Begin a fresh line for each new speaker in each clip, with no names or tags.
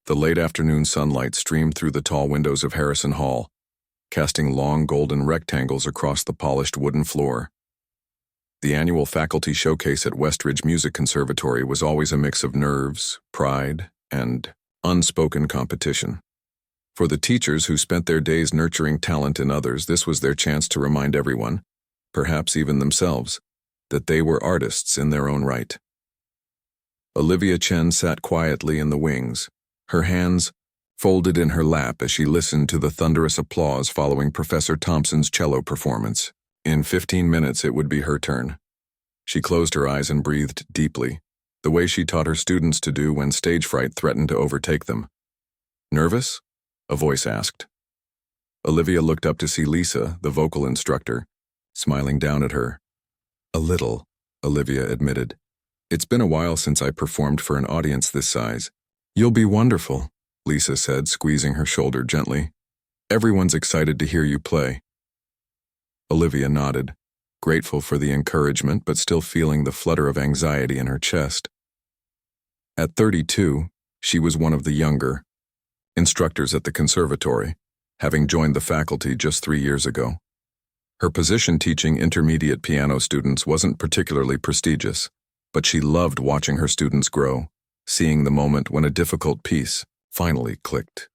The late afternoon sunlight streamed through the tall windows of Harrison Hall, casting long golden rectangles across the polished wooden floor. The annual faculty showcase at Westridge Music Conservatory was always a mix of nerves, pride, and unspoken competition. For the teachers who spent their days nurturing talent in others, this was their chance to remind everyone, perhaps even themselves, that they were artists in their own right. Olivia Chen sat quietly in the wings, her hands folded in her lap as she listened to the thunderous applause following Professor Thompson's cello performance. In 15 minutes it would be her turn. She closed her eyes and breathed deeply, the way she taught her students to do when stage fright threatened to overtake them. "Nervous?" a voice asked. Olivia looked up to see Lisa, the vocal instructor, smiling down at her. "A little," Olivia admitted. "It's been a while since I performed for an audience this size." "You'll be wonderful," Lisa said, squeezing her shoulder gently. "Everyone's excited to hear you play." Olivia nodded, grateful for the encouragement but still feeling the flutter of anxiety in her chest. At 32, she was one of the younger instructors at the conservatory, having joined the faculty just 3 years ago. Her position teaching intermediate piano students wasn't particularly prestigious, but she loved watching her students grow, seeing the moment when a difficult piece finally clicked.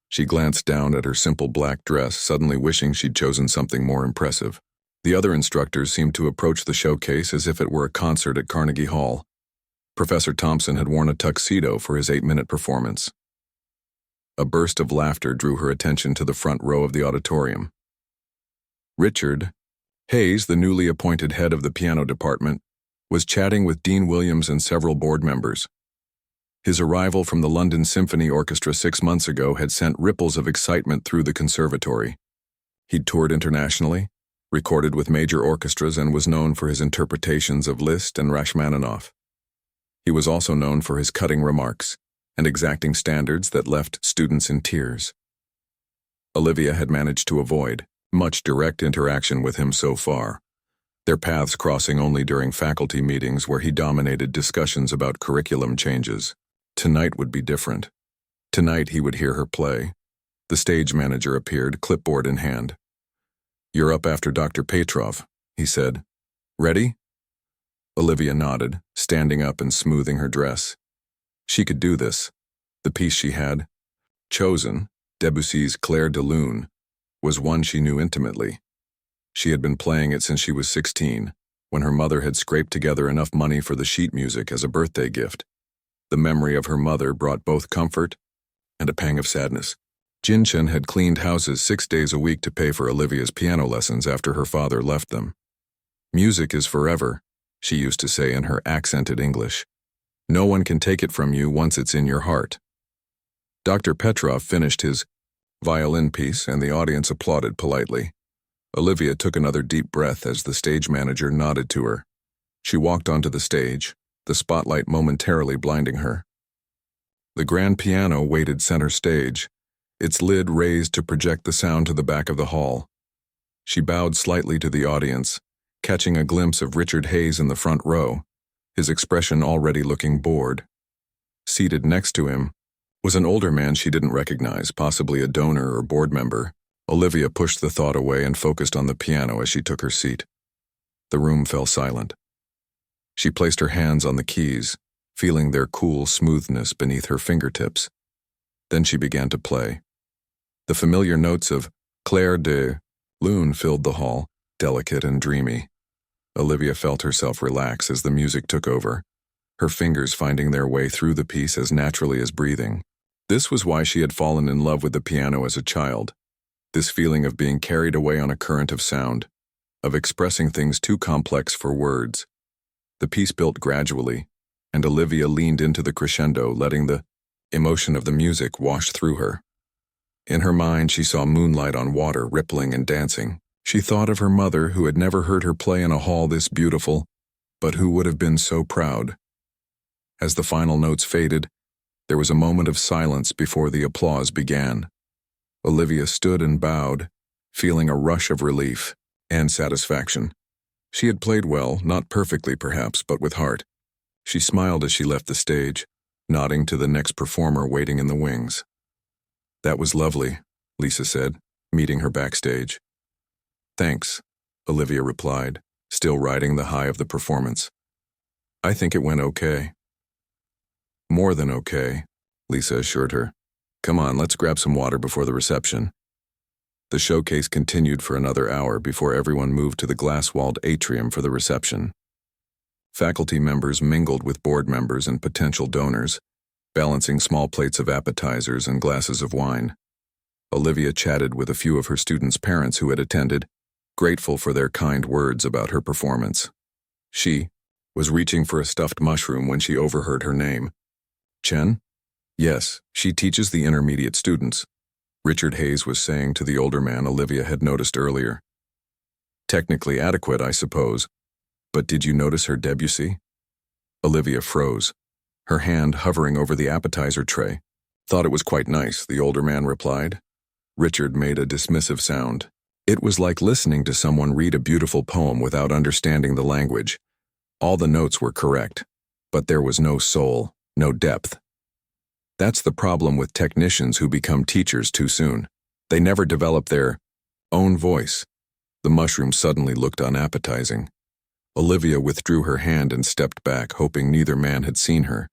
She glanced down at her simple black dress, suddenly wishing she'd chosen something more impressive. The other instructors seemed to approach the showcase as if it were a concert at Carnegie Hall. Professor Thompson had worn a tuxedo for his 8-minute performance. A burst of laughter drew her attention to the front row of the auditorium. Richard Hayes, the newly appointed head of the piano department, was chatting with Dean Williams and several board members. His arrival from the London Symphony Orchestra 6 months ago had sent ripples of excitement through the conservatory. He'd toured internationally, recorded with major orchestras, and was known for his interpretations of Liszt and Rachmaninoff. He was also known for his cutting remarks and exacting standards that left students in tears. Olivia had managed to avoid much direct interaction with him so far, their paths crossing only during faculty meetings where he dominated discussions about curriculum changes. Tonight would be different. Tonight he would hear her play. The stage manager appeared, clipboard in hand. "You're up after Dr. Petrov," he said. "Ready?" Olivia nodded, standing up and smoothing her dress. She could do this. The piece she had chosen, Debussy's Clair de Lune, was one she knew intimately. She had been playing it since she was 16, when her mother had scraped together enough money for the sheet music as a birthday gift. The memory of her mother brought both comfort and a pang of sadness. Jinchen had cleaned houses 6 days a week to pay for Olivia's piano lessons after her father left them. "Music is forever," she used to say in her accented English. "No one can take it from you once it's in your heart." Dr. Petrov finished his violin piece and the audience applauded politely. Olivia took another deep breath as the stage manager nodded to her. She walked onto the stage, the spotlight momentarily blinding her. The grand piano waited center stage, its lid raised to project the sound to the back of the hall. She bowed slightly to the audience, catching a glimpse of Richard Hayes in the front row, his expression already looking bored. Seated next to him was an older man she didn't recognize, possibly a donor or board member. Olivia pushed the thought away and focused on the piano as she took her seat. The room fell silent. She placed her hands on the keys, feeling their cool smoothness beneath her fingertips. Then she began to play. The familiar notes of Clair de Lune filled the hall, delicate and dreamy. Olivia felt herself relax as the music took over, her fingers finding their way through the piece as naturally as breathing. This was why she had fallen in love with the piano as a child. This feeling of being carried away on a current of sound, of expressing things too complex for words. The piece built gradually, and Olivia leaned into the crescendo, letting the emotion of the music wash through her. In her mind, she saw moonlight on water rippling and dancing. She thought of her mother, who had never heard her play in a hall this beautiful, but who would have been so proud. As the final notes faded, there was a moment of silence before the applause began. Olivia stood and bowed, feeling a rush of relief and satisfaction. She had played well, not perfectly perhaps, but with heart. She smiled as she left the stage, nodding to the next performer waiting in the wings. "That was lovely," Lisa said, meeting her backstage. "Thanks," Olivia replied, still riding the high of the performance. "I think it went okay." "More than okay," Lisa assured her. "Come on, let's grab some water before the reception." The showcase continued for another hour before everyone moved to the glass-walled atrium for the reception. Faculty members mingled with board members and potential donors, balancing small plates of appetizers and glasses of wine. Olivia chatted with a few of her students' parents who had attended, grateful for their kind words about her performance. She was reaching for a stuffed mushroom when she overheard her name. "Chen?" "Yes, she teaches the intermediate students," Richard Hayes was saying to the older man Olivia had noticed earlier. "Technically adequate, I suppose, but did you notice her Debussy?" Olivia froze, her hand hovering over the appetizer tray. "Thought it was quite nice," the older man replied. Richard made a dismissive sound. It was like listening to someone read a beautiful poem without understanding the language. All the notes were correct, but there was no soul, no depth. That's the problem with technicians who become teachers too soon. They never develop their own voice. The mushroom suddenly looked unappetizing. Olivia withdrew her hand and stepped back, hoping neither man had seen her.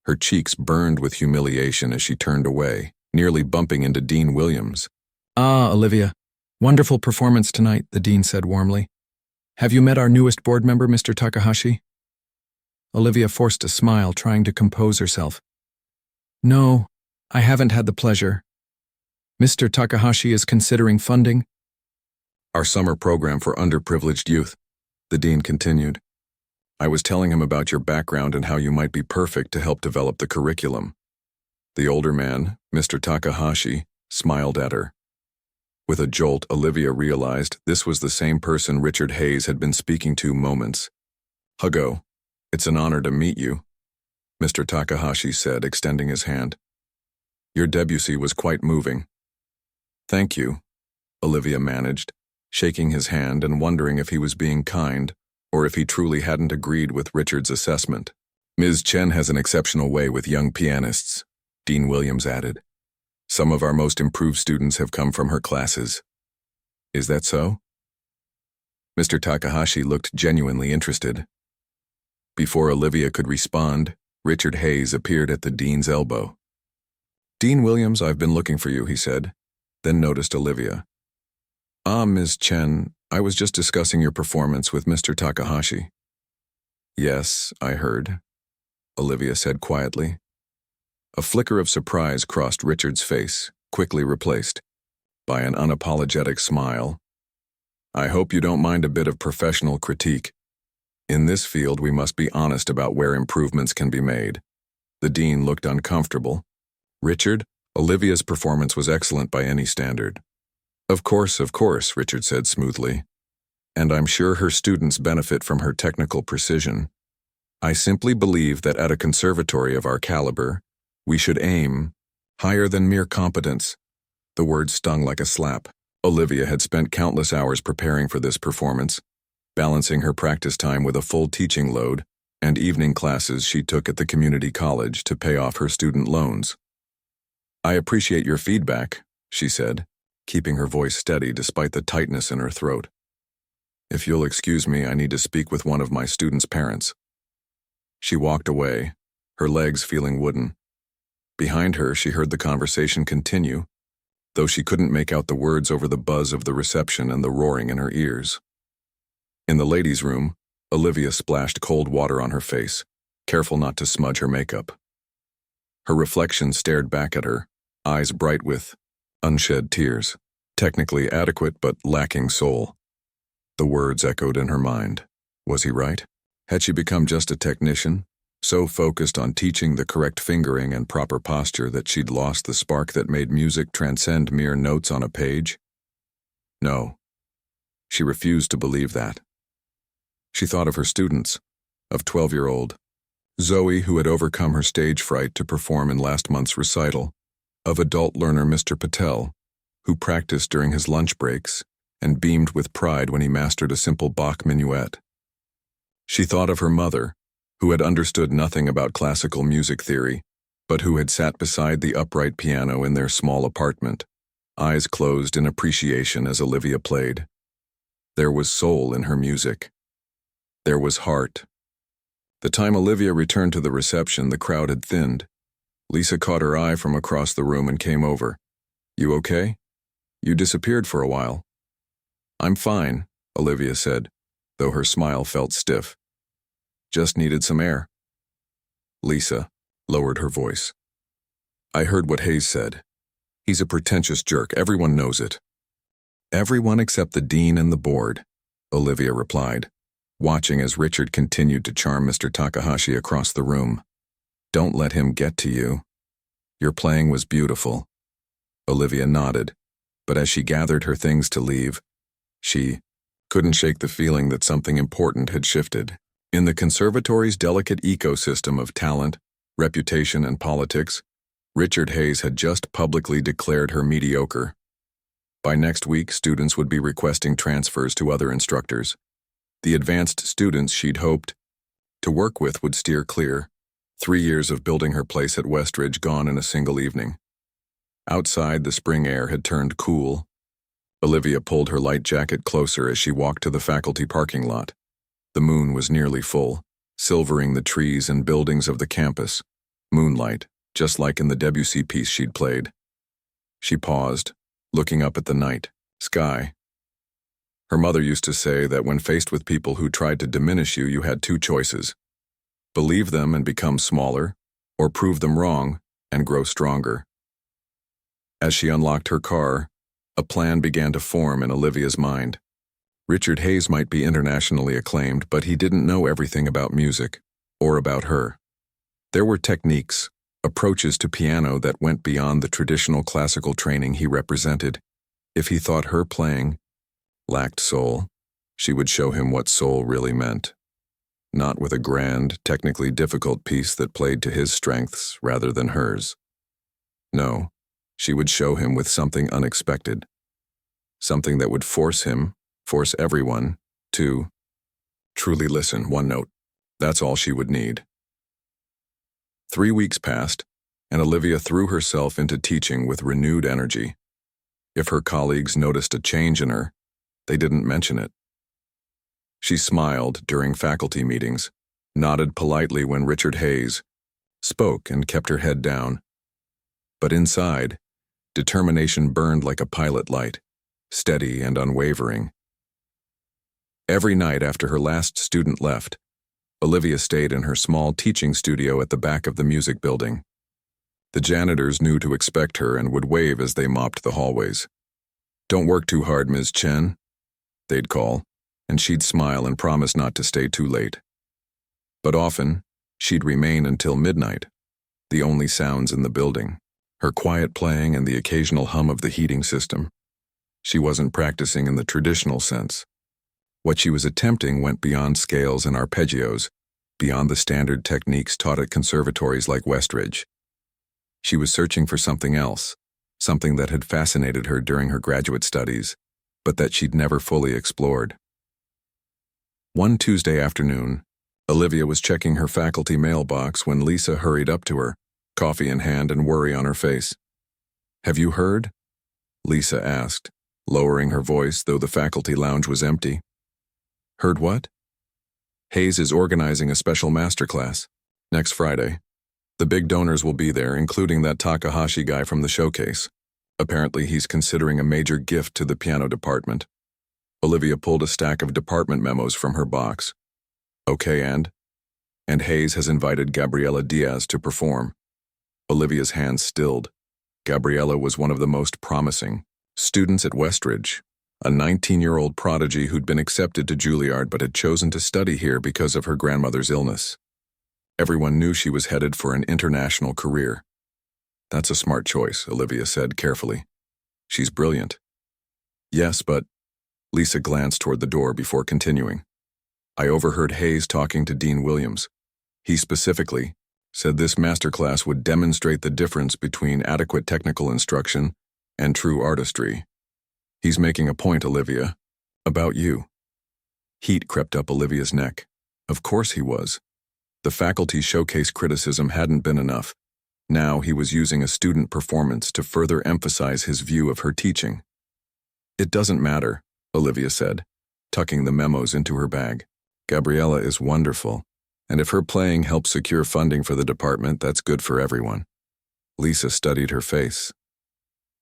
Her cheeks burned with humiliation as she turned away, nearly bumping into Dean Williams. "Ah, Olivia, wonderful performance tonight," the dean said warmly. "Have you met our newest board member, Mr. Takahashi?" Olivia forced a smile, trying to compose herself. "No, I haven't had the pleasure. Mr. Takahashi is considering funding our summer program for underprivileged youth," the dean continued. "I was telling him about your background and how you might be perfect to help develop the curriculum." The older man, Mr. Takahashi, smiled at her. With a jolt, Olivia realized this was the same person Richard Hayes had been speaking to moments. "Hugo, it's an honor to meet you," Mr. Takahashi said, extending his hand. "Your Debussy was quite moving." "Thank you," Olivia managed, shaking his hand and wondering if he was being kind or if he truly hadn't agreed with Richard's assessment. "Ms. Chen has an exceptional way with young pianists," Dean Williams added. "Some of our most improved students have come from her classes." "Is that so?" Mr. Takahashi looked genuinely interested. Before Olivia could respond, Richard Hayes appeared at the dean's elbow. "Dean Williams, I've been looking for you," he said, then noticed Olivia. "Ah, Ms. Chen, I was just discussing your performance with Mr. Takahashi." "Yes, I heard," Olivia said quietly. A flicker of surprise crossed Richard's face, quickly replaced by an unapologetic smile. "I hope you don't mind a bit of professional critique. In this field, we must be honest about where improvements can be made." The dean looked uncomfortable. "Richard, Olivia's performance was excellent by any standard." Of course, Richard said smoothly. "And I'm sure her students benefit from her technical precision. I simply believe that at a conservatory of our caliber, we should aim higher than mere competence." The word stung like a slap. Olivia had spent countless hours preparing for this performance, balancing her practice time with a full teaching load and evening classes she took at the community college to pay off her student loans. "I appreciate your feedback," she said, keeping her voice steady despite the tightness in her throat. "If you'll excuse me, I need to speak with one of my students' parents." She walked away, her legs feeling wooden. Behind her, she heard the conversation continue, though she couldn't make out the words over the buzz of the reception and the roaring in her ears. In the ladies' room, Olivia splashed cold water on her face, careful not to smudge her makeup. Her reflection stared back at her, eyes bright with unshed tears. Technically adequate but lacking soul. The words echoed in her mind. Was he right? Had she become just a technician, so focused on teaching the correct fingering and proper posture that she'd lost the spark that made music transcend mere notes on a page? No. She refused to believe that. She thought of her students, of 12-year-old Zoe, who had overcome her stage fright to perform in last month's recital, of adult learner Mr. Patel, who practiced during his lunch breaks and beamed with pride when he mastered a simple Bach minuet. She thought of her mother, who had understood nothing about classical music theory, but who had sat beside the upright piano in their small apartment, eyes closed in appreciation as Olivia played. There was soul in her music. There was heart. The time Olivia returned to the reception, the crowd had thinned. Lisa caught her eye from across the room and came over. "You okay? You disappeared for a while." "I'm fine," Olivia said, though her smile felt stiff. "Just needed some air." Lisa lowered her voice. "I heard what Hayes said. He's a pretentious jerk. Everyone knows it." "Everyone except the dean and the board," Olivia replied, watching as Richard continued to charm Mr. Takahashi across the room. "Don't let him get to you. Your playing was beautiful." Olivia nodded, but as she gathered her things to leave, she couldn't shake the feeling that something important had shifted. In the conservatory's delicate ecosystem of talent, reputation, and politics, Richard Hayes had just publicly declared her mediocre. By next week, students would be requesting transfers to other instructors. The advanced students she'd hoped to work with would steer clear. 3 years of building her place at Westridge gone in a single evening. Outside, the spring air had turned cool. Olivia pulled her light jacket closer as she walked to the faculty parking lot. The moon was nearly full, silvering the trees and buildings of the campus. Moonlight, just like in the Debussy piece she'd played. She paused, looking up at the night sky. Her mother used to say that when faced with people who tried to diminish you, you had 2 choices: believe them and become smaller, or prove them wrong and grow stronger. As she unlocked her car, a plan began to form in Olivia's mind. Richard Hayes might be internationally acclaimed, but he didn't know everything about music, or about her. There were techniques, approaches to piano that went beyond the traditional classical training he represented. If he thought her playing lacked soul, she would show him what soul really meant. Not with a grand, technically difficult piece that played to his strengths rather than hers. No, she would show him with something unexpected. Something that would force everyone, to truly listen. 1 note. That's all she would need. 3 weeks passed, and Olivia threw herself into teaching with renewed energy. If her colleagues noticed a change in her, they didn't mention it. She smiled during faculty meetings, nodded politely when Richard Hayes spoke, and kept her head down. But inside, determination burned like a pilot light, steady and unwavering. Every night after her last student left, Olivia stayed in her small teaching studio at the back of the music building. The janitors knew to expect her and would wave as they mopped the hallways. "Don't work too hard, Ms. Chen," they'd call, and she'd smile and promise not to stay too late. But often, she'd remain until midnight, the only sounds in the building, her quiet playing and the occasional hum of the heating system. She wasn't practicing in the traditional sense. What she was attempting went beyond scales and arpeggios, beyond the standard techniques taught at conservatories like Westridge. She was searching for something else, something that had fascinated her during her graduate studies, but that she'd never fully explored. One Tuesday afternoon, Olivia was checking her faculty mailbox when Lisa hurried up to her, coffee in hand and worry on her face. "Have you heard?" Lisa asked, lowering her voice, though the faculty lounge was empty. "Heard what?" "Hayes is organizing a special masterclass next Friday. The big donors will be there, including that Takahashi guy from the showcase. Apparently he's considering a major gift to the piano department." Olivia pulled a stack of department memos from her box. "Okay, and Hayes has invited Gabriela Diaz to perform." Olivia's hands stilled. Gabriela was one of the most promising students at Westridge, a 19-year-old prodigy who'd been accepted to Juilliard but had chosen to study here because of her grandmother's illness. Everyone knew she was headed for an international career. "That's a smart choice," Olivia said carefully. "She's brilliant." "Yes, but..." Lisa glanced toward the door before continuing. "I overheard Hayes talking to Dean Williams. He specifically said this masterclass would demonstrate the difference between adequate technical instruction and true artistry. He's making a point, Olivia, about you." Heat crept up Olivia's neck. Of course he was. The faculty showcase criticism hadn't been enough. Now he was using a student performance to further emphasize his view of her teaching. "It doesn't matter," Olivia said, tucking the memos into her bag. "Gabriella is wonderful, and if her playing helps secure funding for the department, that's good for everyone." Lisa studied her face.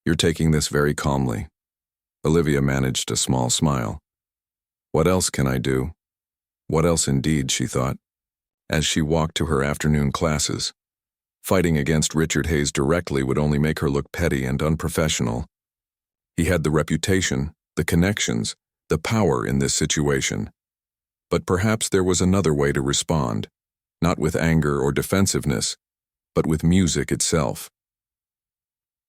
"You're taking this very calmly." Olivia managed a small smile. "What else can I do?" What else indeed, she thought, as she walked to her afternoon classes. Fighting against Richard Hayes directly would only make her look petty and unprofessional. He had the reputation, the connections, the power in this situation. But perhaps there was another way to respond, not with anger or defensiveness, but with music itself.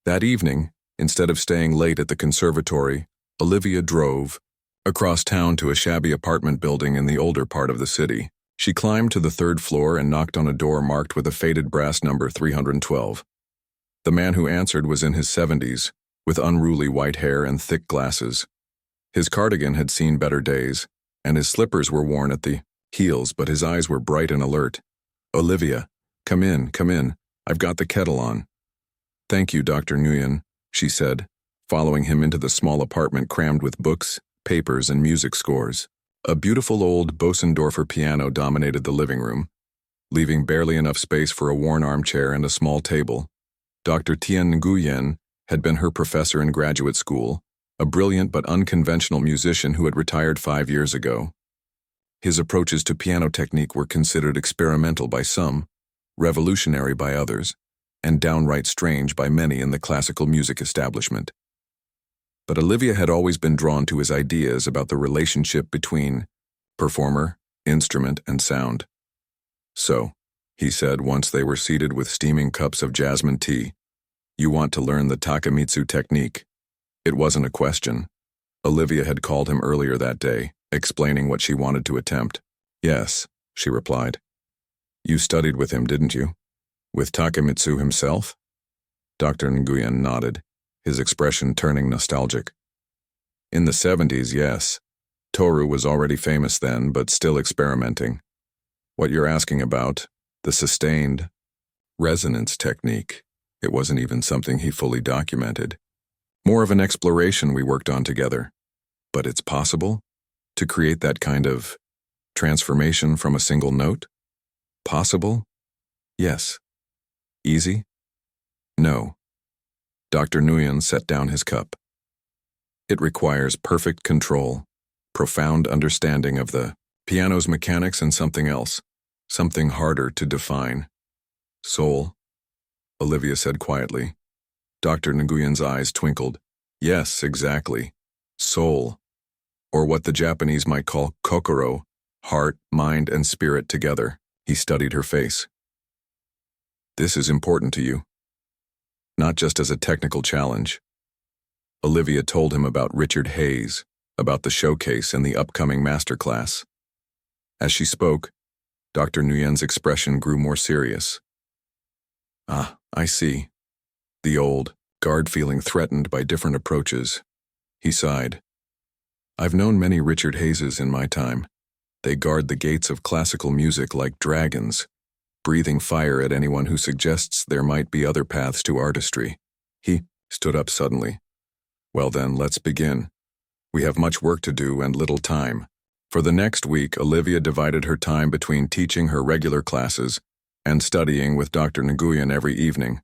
That evening, instead of staying late at the conservatory, Olivia drove across town to a shabby apartment building in the older part of the city. She climbed to the third floor and knocked on a door marked with a faded brass number 312. The man who answered was in his 70s, with unruly white hair and thick glasses. His cardigan had seen better days, and his slippers were worn at the heels, but his eyes were bright and alert. "Olivia, come in, I've got the kettle on." "Thank you, Dr. Nguyen," she said, following him into the small apartment crammed with books, papers, and music scores. A beautiful old Bosendorfer piano dominated the living room, leaving barely enough space for a worn armchair and a small table. Dr. Tien Nguyen had been her professor in graduate school, a brilliant but unconventional musician who had retired 5 years ago. His approaches to piano technique were considered experimental by some, revolutionary by others, and downright strange by many in the classical music establishment. But Olivia had always been drawn to his ideas about the relationship between performer, instrument, and sound. "So," he said once they were seated with steaming cups of jasmine tea, "you want to learn the Takamitsu technique?" It wasn't a question. Olivia had called him earlier that day, explaining what she wanted to attempt. "Yes," she replied. "You studied with him, didn't you? With Takamitsu himself?" Dr. Nguyen nodded, his expression turning nostalgic. "In the 70s, yes. Toru was already famous then, but still experimenting. What you're asking about, the sustained resonance technique, it wasn't even something he fully documented. More of an exploration we worked on together. But it's possible to create that kind of transformation from a single note? Possible? Yes. Easy? No." Dr. Nguyen set down his cup. "It requires perfect control, profound understanding of the piano's mechanics, and something else, something harder to define." "Soul," Olivia said quietly. Dr. Nguyen's eyes twinkled. "Yes, exactly. Soul. Or what the Japanese might call kokoro, heart, mind, and spirit together." He studied her face. "This is important to you. Not just as a technical challenge." Olivia told him about Richard Hayes, about the showcase and the upcoming masterclass. As she spoke, Dr. Nguyen's expression grew more serious. "Ah, I see." The old guard feeling threatened by different approaches. He sighed. "I've known many Richard Hayeses in my time. They guard the gates of classical music like dragons, breathing fire at anyone who suggests there might be other paths to artistry." He stood up suddenly. "Well then, let's begin. We have much work to do and little time." For the next week, Olivia divided her time between teaching her regular classes and studying with Dr. Nguyen every evening.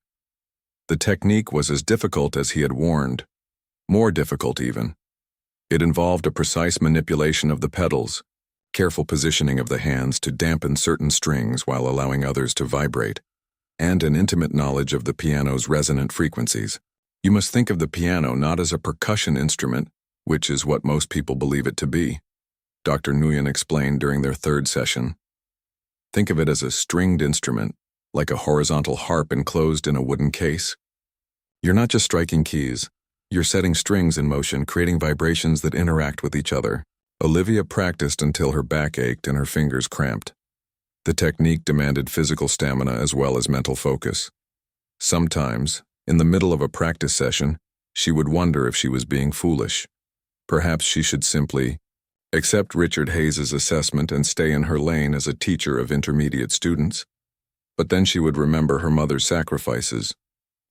The technique was as difficult as he had warned, more difficult even. It involved a precise manipulation of the pedals, careful positioning of the hands to dampen certain strings while allowing others to vibrate, and an intimate knowledge of the piano's resonant frequencies. You must think of the piano not as a percussion instrument, which is what most people believe it to be, Dr. Nguyen explained during their third session. Think of it as a stringed instrument, like a horizontal harp enclosed in a wooden case. You're not just striking keys, you're setting strings in motion, creating vibrations that interact with each other. Olivia practiced until her back ached and her fingers cramped. The technique demanded physical stamina as well as mental focus. Sometimes, in the middle of a practice session, she would wonder if she was being foolish. Perhaps she should simply accept Richard Hayes's assessment and stay in her lane as a teacher of intermediate students. But then she would remember her mother's sacrifices,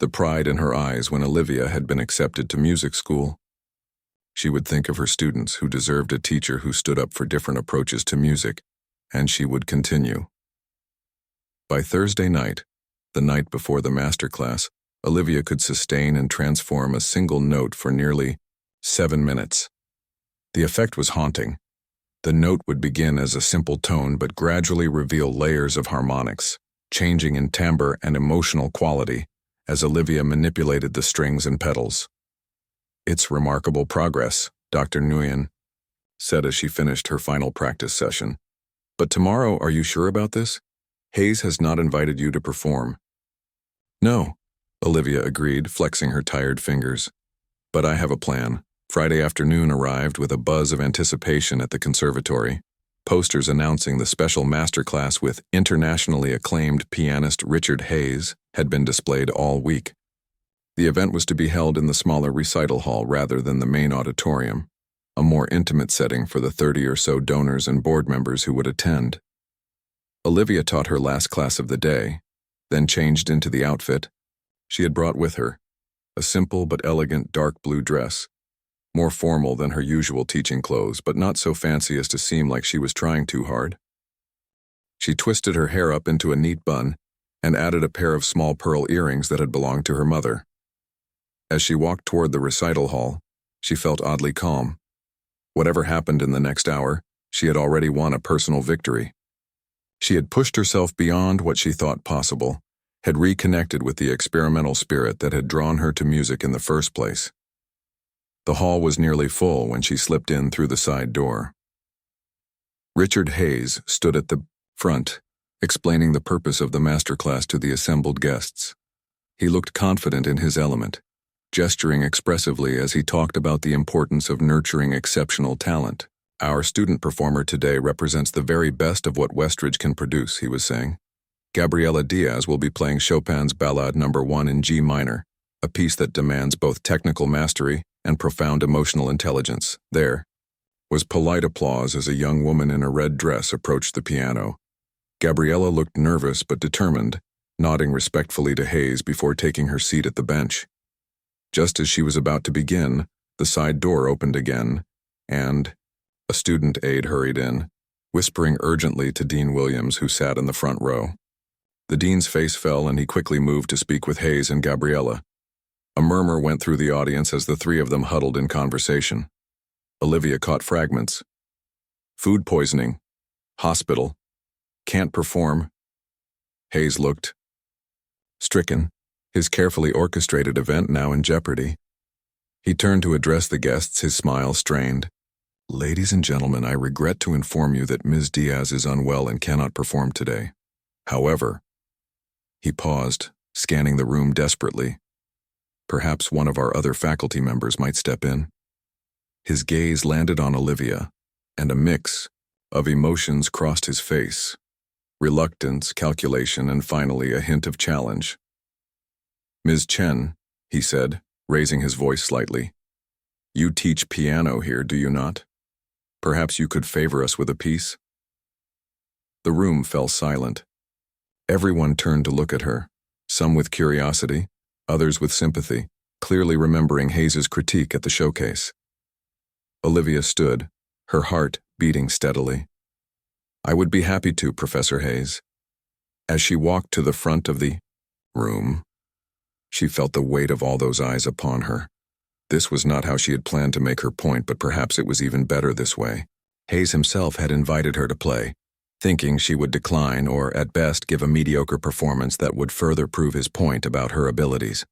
the pride in her eyes when Olivia had been accepted to music school. She would think of her students who deserved a teacher who stood up for different approaches to music, and she would continue. By Thursday night, the night before the masterclass, Olivia could sustain and transform a single note for nearly 7 minutes. The effect was haunting. The note would begin as a simple tone but gradually reveal layers of harmonics, changing in timbre and emotional quality as Olivia manipulated the strings and pedals. "It's remarkable progress," Dr. Nguyen said as she finished her final practice session. "But tomorrow, are you sure about this? Hayes has not invited you to perform." "No," Olivia agreed, flexing her tired fingers. "But I have a plan." Friday afternoon arrived with a buzz of anticipation at the conservatory. Posters announcing the special masterclass with internationally acclaimed pianist Richard Hayes had been displayed all week. The event was to be held in the smaller recital hall rather than the main auditorium, a more intimate setting for the 30 or so donors and board members who would attend. Olivia taught her last class of the day, then changed into the outfit she had brought with her, a simple but elegant dark blue dress, more formal than her usual teaching clothes, but not so fancy as to seem like she was trying too hard. She twisted her hair up into a neat bun and added a pair of small pearl earrings that had belonged to her mother. As she walked toward the recital hall, she felt oddly calm. Whatever happened in the next hour, she had already won a personal victory. She had pushed herself beyond what she thought possible, had reconnected with the experimental spirit that had drawn her to music in the first place. The hall was nearly full when she slipped in through the side door. Richard Hayes stood at the front, explaining the purpose of the masterclass to the assembled guests. He looked confident in his element, gesturing expressively as he talked about the importance of nurturing exceptional talent. "Our student performer today represents the very best of what Westridge can produce," he was saying. "Gabriela Diaz will be playing Chopin's Ballade No. 1 in G minor, a piece that demands both technical mastery and profound emotional intelligence." There was polite applause as a young woman in a red dress approached the piano. Gabriela looked nervous but determined, nodding respectfully to Hayes before taking her seat at the bench. Just as she was about to begin, the side door opened again, and a student aide hurried in, whispering urgently to Dean Williams, who sat in the front row. The dean's face fell and he quickly moved to speak with Hayes and Gabriela. A murmur went through the audience as the three of them huddled in conversation. Olivia caught fragments. "Food poisoning. Hospital. Can't perform." Hayes looked stricken, his carefully orchestrated event now in jeopardy. He turned to address the guests, his smile strained. "Ladies and gentlemen, I regret to inform you that Ms. Diaz is unwell and cannot perform today. However," he paused, scanning the room desperately, "perhaps one of our other faculty members might step in." His gaze landed on Olivia, and a mix of emotions crossed his face: reluctance, calculation, and finally a hint of challenge. "Ms. Chen," he said, raising his voice slightly, "you teach piano here, do you not? Perhaps you could favor us with a piece?" The room fell silent. Everyone turned to look at her, some with curiosity, others with sympathy, clearly remembering Hayes's critique at the showcase. Olivia stood, her heart beating steadily. "I would be happy to, Professor Hayes." As she walked to the front of the room, she felt the weight of all those eyes upon her. This was not how she had planned to make her point, but perhaps it was even better this way. Hayes himself had invited her to play, thinking she would decline or, at best, give a mediocre performance that would further prove his point about her abilities.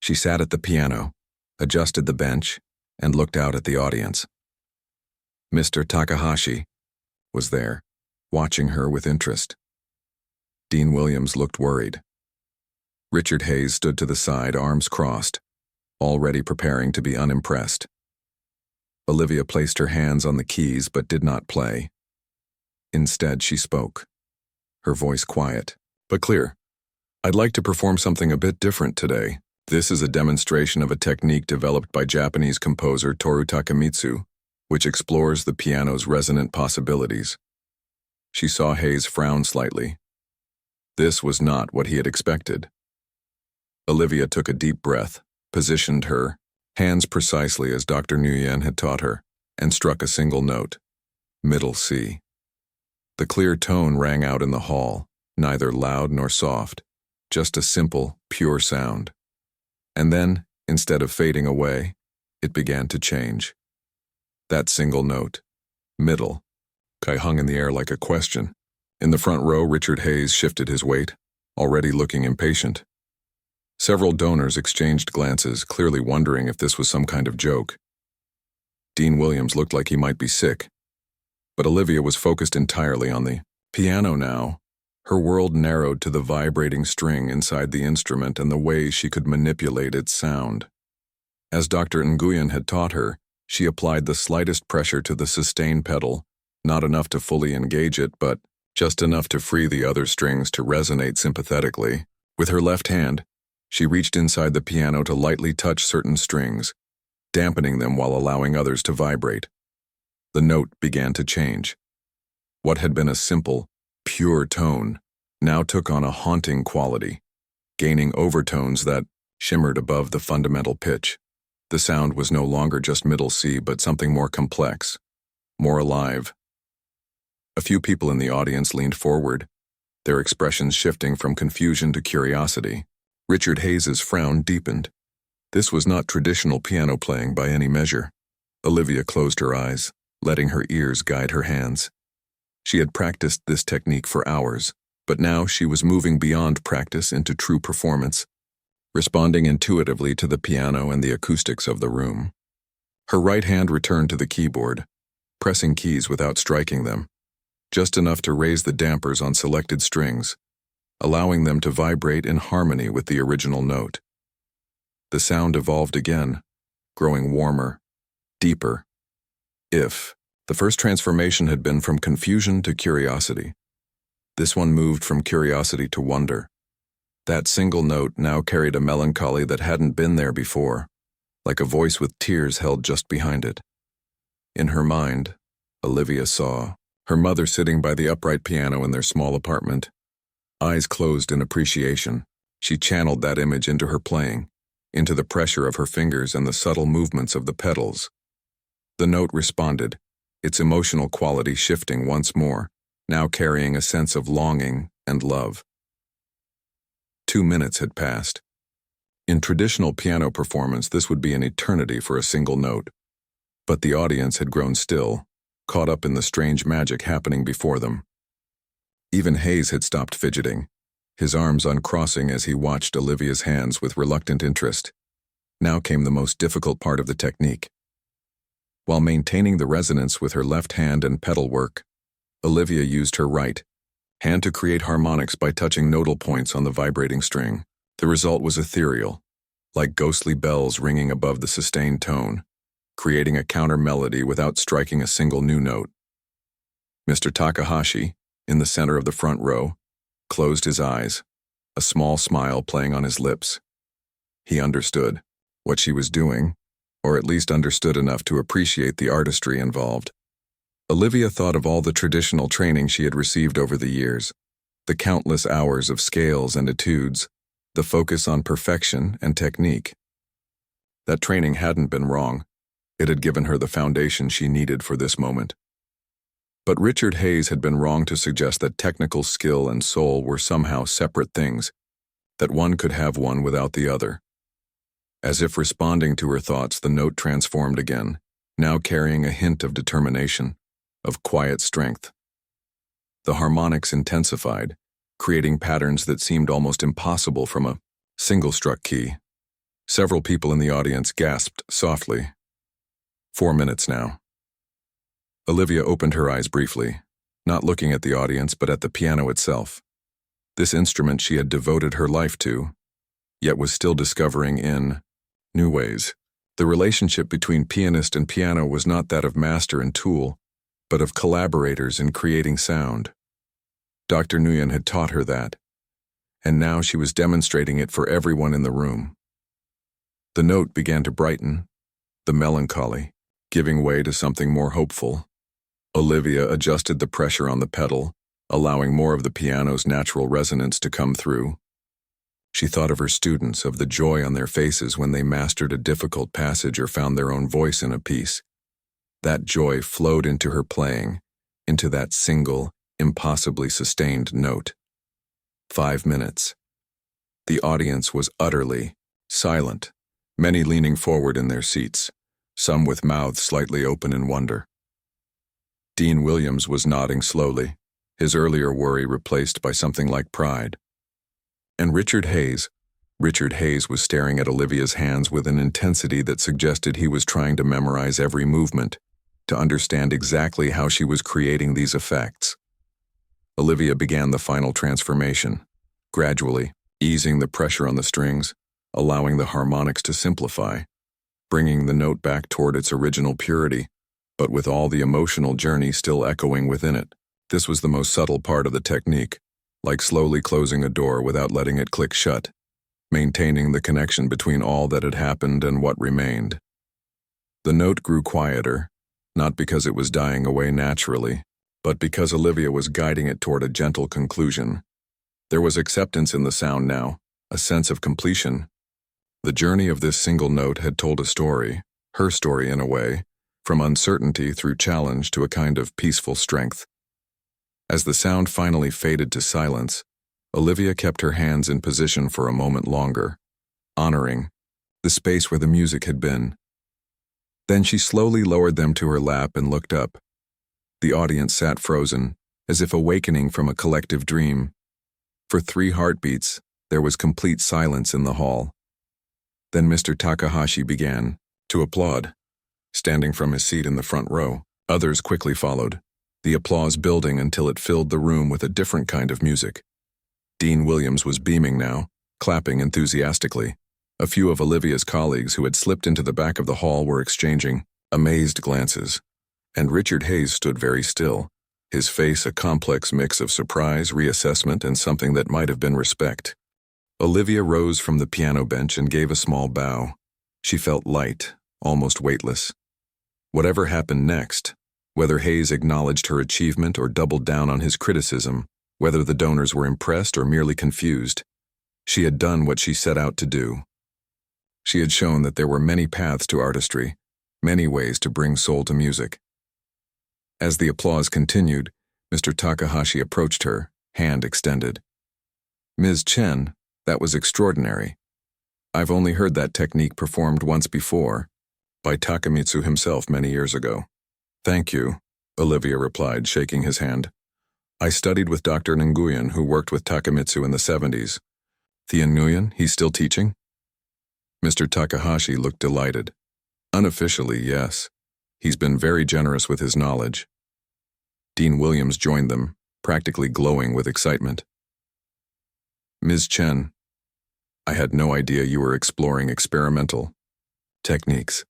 She sat at the piano, adjusted the bench, and looked out at the audience. Mr. Takahashi was there, watching her with interest. Dean Williams looked worried. Richard Hayes stood to the side, arms crossed, already preparing to be unimpressed. Olivia placed her hands on the keys but did not play. Instead, she spoke, her voice quiet, but clear. "I'd like to perform something a bit different today. This is a demonstration of a technique developed by Japanese composer Toru Takemitsu, which explores the piano's resonant possibilities." She saw Hayes frown slightly. This was not what he had expected. Olivia took a deep breath, positioned her hands precisely as Dr. Nguyen had taught her, and struck a single note, middle C. The clear tone rang out in the hall, neither loud nor soft, just a simple, pure sound. And then, instead of fading away, it began to change. That single note, middle, hung in the air like a question. In the front row, Richard Hayes shifted his weight, already looking impatient. Several donors exchanged glances, clearly wondering if this was some kind of joke. Dean Williams looked like he might be sick, but Olivia was focused entirely on the piano now. Her world narrowed to the vibrating string inside the instrument and the way she could manipulate its sound. As Dr. Nguyen had taught her, she applied the slightest pressure to the sustain pedal, not enough to fully engage it, but just enough to free the other strings to resonate sympathetically. With her left hand, she reached inside the piano to lightly touch certain strings, dampening them while allowing others to vibrate. The note began to change. What had been a simple, pure tone now took on a haunting quality, gaining overtones that shimmered above the fundamental pitch. The sound was no longer just middle C, but something more complex, more alive. A few people in the audience leaned forward, their expressions shifting from confusion to curiosity. Richard Hayes's frown deepened. This was not traditional piano playing by any measure. Olivia closed her eyes, letting her ears guide her hands. She had practiced this technique for hours, but now she was moving beyond practice into true performance, responding intuitively to the piano and the acoustics of the room. Her right hand returned to the keyboard, pressing keys without striking them, just enough to raise the dampers on selected strings, allowing them to vibrate in harmony with the original note. The sound evolved again, growing warmer, deeper. If the first transformation had been from confusion to curiosity, this one moved from curiosity to wonder. That single note now carried a melancholy that hadn't been there before, like a voice with tears held just behind it. In her mind, Olivia saw her mother sitting by the upright piano in their small apartment. Eyes closed in appreciation, she channeled that image into her playing, into the pressure of her fingers and the subtle movements of the pedals. The note responded, its emotional quality shifting once more, now carrying a sense of longing and love. 2 minutes had passed. In traditional piano performance, this would be an eternity for a single note. But the audience had grown still, caught up in the strange magic happening before them. Even Hayes had stopped fidgeting, his arms uncrossing as he watched Olivia's hands with reluctant interest. Now came the most difficult part of the technique. While maintaining the resonance with her left hand and pedal work, Olivia used her right hand to create harmonics by touching nodal points on the vibrating string. The result was ethereal, like ghostly bells ringing above the sustained tone, creating a counter melody without striking a single new note. Mr. Takahashi, in the center of the front row, closed his eyes, a small smile playing on his lips. He understood what she was doing, or at least understood enough to appreciate the artistry involved. Olivia thought of all the traditional training she had received over the years, the countless hours of scales and etudes, the focus on perfection and technique. That training hadn't been wrong. It had given her the foundation she needed for this moment. But Richard Hayes had been wrong to suggest that technical skill and soul were somehow separate things, that one could have one without the other. As if responding to her thoughts, the note transformed again, now carrying a hint of determination, of quiet strength. The harmonics intensified, creating patterns that seemed almost impossible from a single-struck key. Several people in the audience gasped softly. 4 minutes now. Olivia opened her eyes briefly, not looking at the audience but at the piano itself. This instrument she had devoted her life to, yet was still discovering in new ways. The relationship between pianist and piano was not that of master and tool, but of collaborators in creating sound. Dr. Nguyen had taught her that, and now she was demonstrating it for everyone in the room. The note began to brighten, the melancholy giving way to something more hopeful. Olivia adjusted the pressure on the pedal, allowing more of the piano's natural resonance to come through. She thought of her students, of the joy on their faces when they mastered a difficult passage or found their own voice in a piece. That joy flowed into her playing, into that single, impossibly sustained note. 5 minutes. The audience was utterly silent, many leaning forward in their seats, some with mouths slightly open in wonder. Dean Williams was nodding slowly, his earlier worry replaced by something like pride. And Richard Hayes was staring at Olivia's hands with an intensity that suggested he was trying to memorize every movement, to understand exactly how she was creating these effects. Olivia began the final transformation, gradually easing the pressure on the strings, allowing the harmonics to simplify, bringing the note back toward its original purity, but with all the emotional journey still echoing within it. This was the most subtle part of the technique, like slowly closing a door without letting it click shut, maintaining the connection between all that had happened and what remained. The note grew quieter, not because it was dying away naturally, but because Olivia was guiding it toward a gentle conclusion. There was acceptance in the sound now, a sense of completion. The journey of this single note had told a story, her story in a way, from uncertainty through challenge to a kind of peaceful strength. As the sound finally faded to silence, Olivia kept her hands in position for a moment longer, honoring the space where the music had been. Then she slowly lowered them to her lap and looked up. The audience sat frozen, as if awakening from a collective dream. For 3 heartbeats, there was complete silence in the hall. Then Mr. Takahashi began to applaud, standing from his seat in the front row. Others quickly followed, the applause building until it filled the room with a different kind of music. Dean Williams was beaming now, clapping enthusiastically. A few of Olivia's colleagues who had slipped into the back of the hall were exchanging amazed glances, and Richard Hayes stood very still, his face a complex mix of surprise, reassessment, and something that might have been respect. Olivia rose from the piano bench and gave a small bow. She felt light, almost weightless. Whatever happened next, whether Hayes acknowledged her achievement or doubled down on his criticism, whether the donors were impressed or merely confused, she had done what she set out to do. She had shown that there were many paths to artistry, many ways to bring soul to music. As the applause continued, Mr. Takahashi approached her, hand extended. "Ms. Chen, that was extraordinary. I've only heard that technique performed once before, by Takemitsu himself many years ago." "Thank you," Olivia replied, shaking his hand. "I studied with Dr. Nguyen, who worked with Takemitsu in the 70s. The Nguyen, he's still teaching?" Mr. Takahashi looked delighted. "Unofficially, yes. He's been very generous with his knowledge." Dean Williams joined them, practically glowing with excitement. "Ms. Chen, I had no idea you were exploring experimental techniques.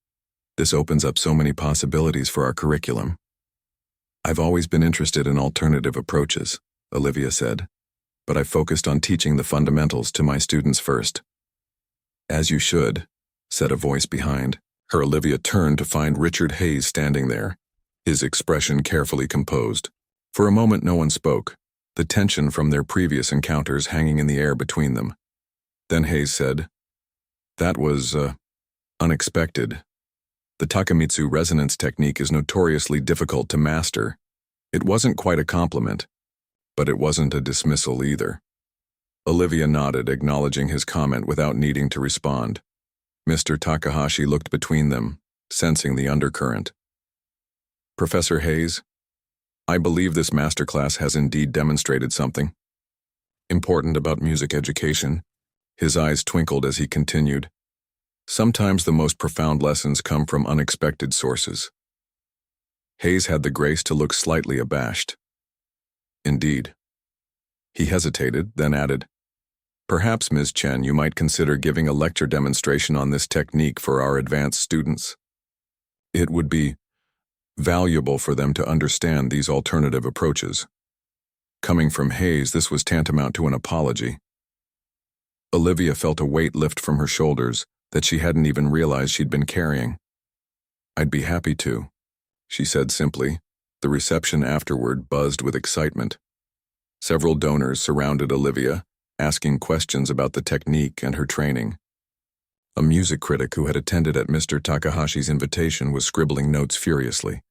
This opens up so many possibilities for our curriculum." "I've always been interested in alternative approaches," Olivia said, "but I focused on teaching the fundamentals to my students first." "As you should," said a voice behind her. Olivia turned to find Richard Hayes standing there, his expression carefully composed. For a moment no one spoke, the tension from their previous encounters hanging in the air between them. Then Hayes said, "That was, unexpected. The Takemitsu resonance technique is notoriously difficult to master. It wasn't quite a compliment, but it wasn't a dismissal either." Olivia nodded, acknowledging his comment without needing to respond. Mr. Takahashi looked between them, sensing the undercurrent. "Professor Hayes, I believe this masterclass has indeed demonstrated something important about music education." His eyes twinkled as he continued. "Sometimes the most profound lessons come from unexpected sources." Hayes had the grace to look slightly abashed. "Indeed." He hesitated, then added, "Perhaps, Ms. Chen, you might consider giving a lecture demonstration on this technique for our advanced students. It would be valuable for them to understand these alternative approaches." Coming from Hayes, this was tantamount to an apology. Olivia felt a weight lift from her shoulders that she hadn't even realized she'd been carrying. "I'd be happy to," she said simply. The reception afterward buzzed with excitement. Several donors surrounded Olivia, asking questions about the technique and her training. A music critic who had attended at Mr. Takahashi's invitation was scribbling notes furiously,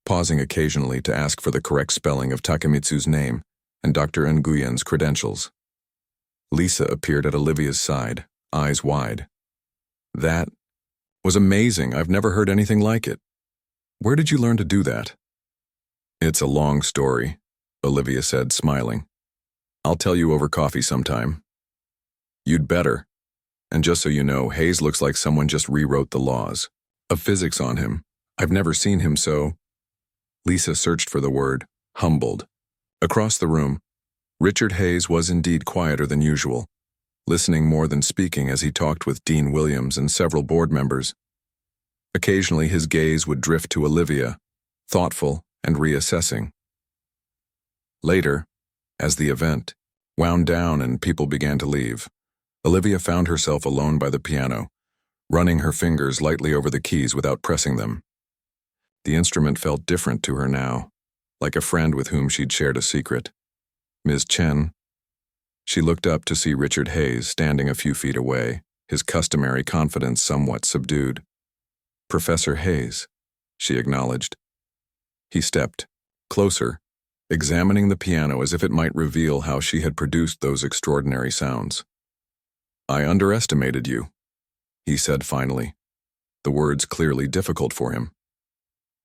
pausing occasionally to ask for the correct spelling of Takemitsu's name and Dr. Nguyen's credentials. Lisa appeared at Olivia's side, eyes wide. "That was amazing. I've never heard anything like it. Where did you learn to do that?" "It's a long story," Olivia said, smiling. "I'll tell you over coffee sometime." "You'd better. And just so you know, Hayes looks like someone just rewrote the laws of physics on him. I've never seen him so—" Lisa searched for the word, humbled. Across the room, Richard Hayes was indeed quieter than usual, listening more than speaking as he talked with Dean Williams and several board members. Occasionally his gaze would drift to Olivia, thoughtful and reassessing. Later, as the event wound down and people began to leave, Olivia found herself alone by the piano, running her fingers lightly over the keys without pressing them. The instrument felt different to her now, like a friend with whom she'd shared a secret. "Ms. Chen." She looked up to see Richard Hayes standing a few feet away, his customary confidence somewhat subdued. "Professor Hayes," she acknowledged. He stepped closer, examining the piano as if it might reveal how she had produced those extraordinary sounds. "I underestimated you," he said finally, the words clearly difficult for him.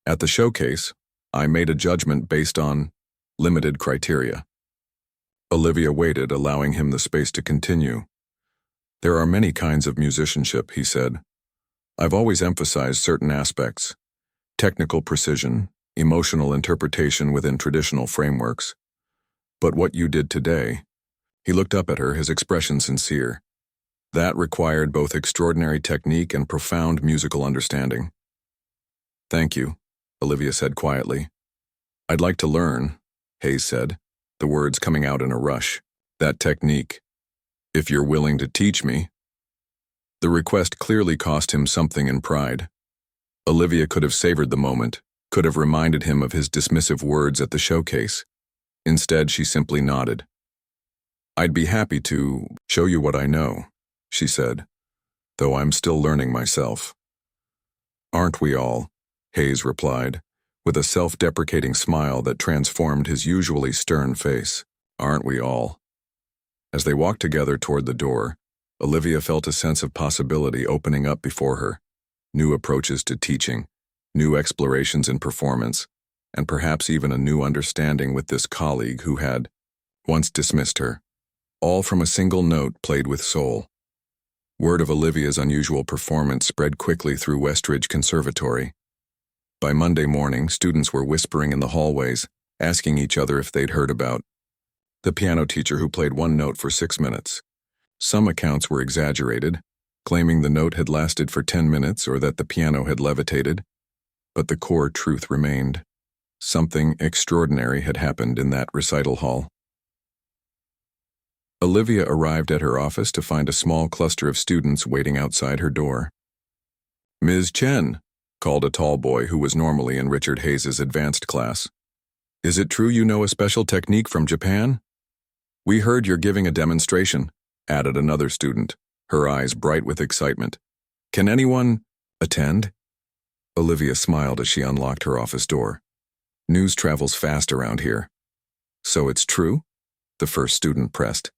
"At the showcase, I made a judgment based on limited criteria." Olivia waited, allowing him the space to continue. "There are many kinds of musicianship," he said. "I've always emphasized certain aspects: technical precision, emotional interpretation within traditional frameworks. But what you did today," he looked up at her, his expression sincere, "that required both extraordinary technique and profound musical understanding." "Thank you," Olivia said quietly. "I'd like to learn," Hayes said, the words coming out in a rush, "that technique. If you're willing to teach me." The request clearly cost him something in pride. Olivia could have savored the moment, could have reminded him of his dismissive words at the showcase. Instead, she simply nodded. "I'd be happy to show you what I know," she said, "though I'm still learning myself." "Aren't we all?" Hayes replied, with a self-deprecating smile that transformed his usually stern face. "Aren't we all?" As they walked together toward the door, Olivia felt a sense of possibility opening up before her. New approaches to teaching, new explorations in performance, and perhaps even a new understanding with this colleague who had once dismissed her, all from a single note played with soul. Word of Olivia's unusual performance spread quickly through Westridge Conservatory. By Monday morning, students were whispering in the hallways, asking each other if they'd heard about the piano teacher who played one note for 6 minutes. Some accounts were exaggerated, claiming the note had lasted for 10 minutes or that the piano had levitated. But the core truth remained. Something extraordinary had happened in that recital hall. Olivia arrived at her office to find a small cluster of students waiting outside her door. "Ms. Chen," called a tall boy who was normally in Richard Hayes's advanced class. "Is it true you know a special technique from Japan?" "We heard you're giving a demonstration," added another student, her eyes bright with excitement. "Can anyone attend?" Olivia smiled as she unlocked her office door. "News travels fast around here." "So it's true?" the first student pressed.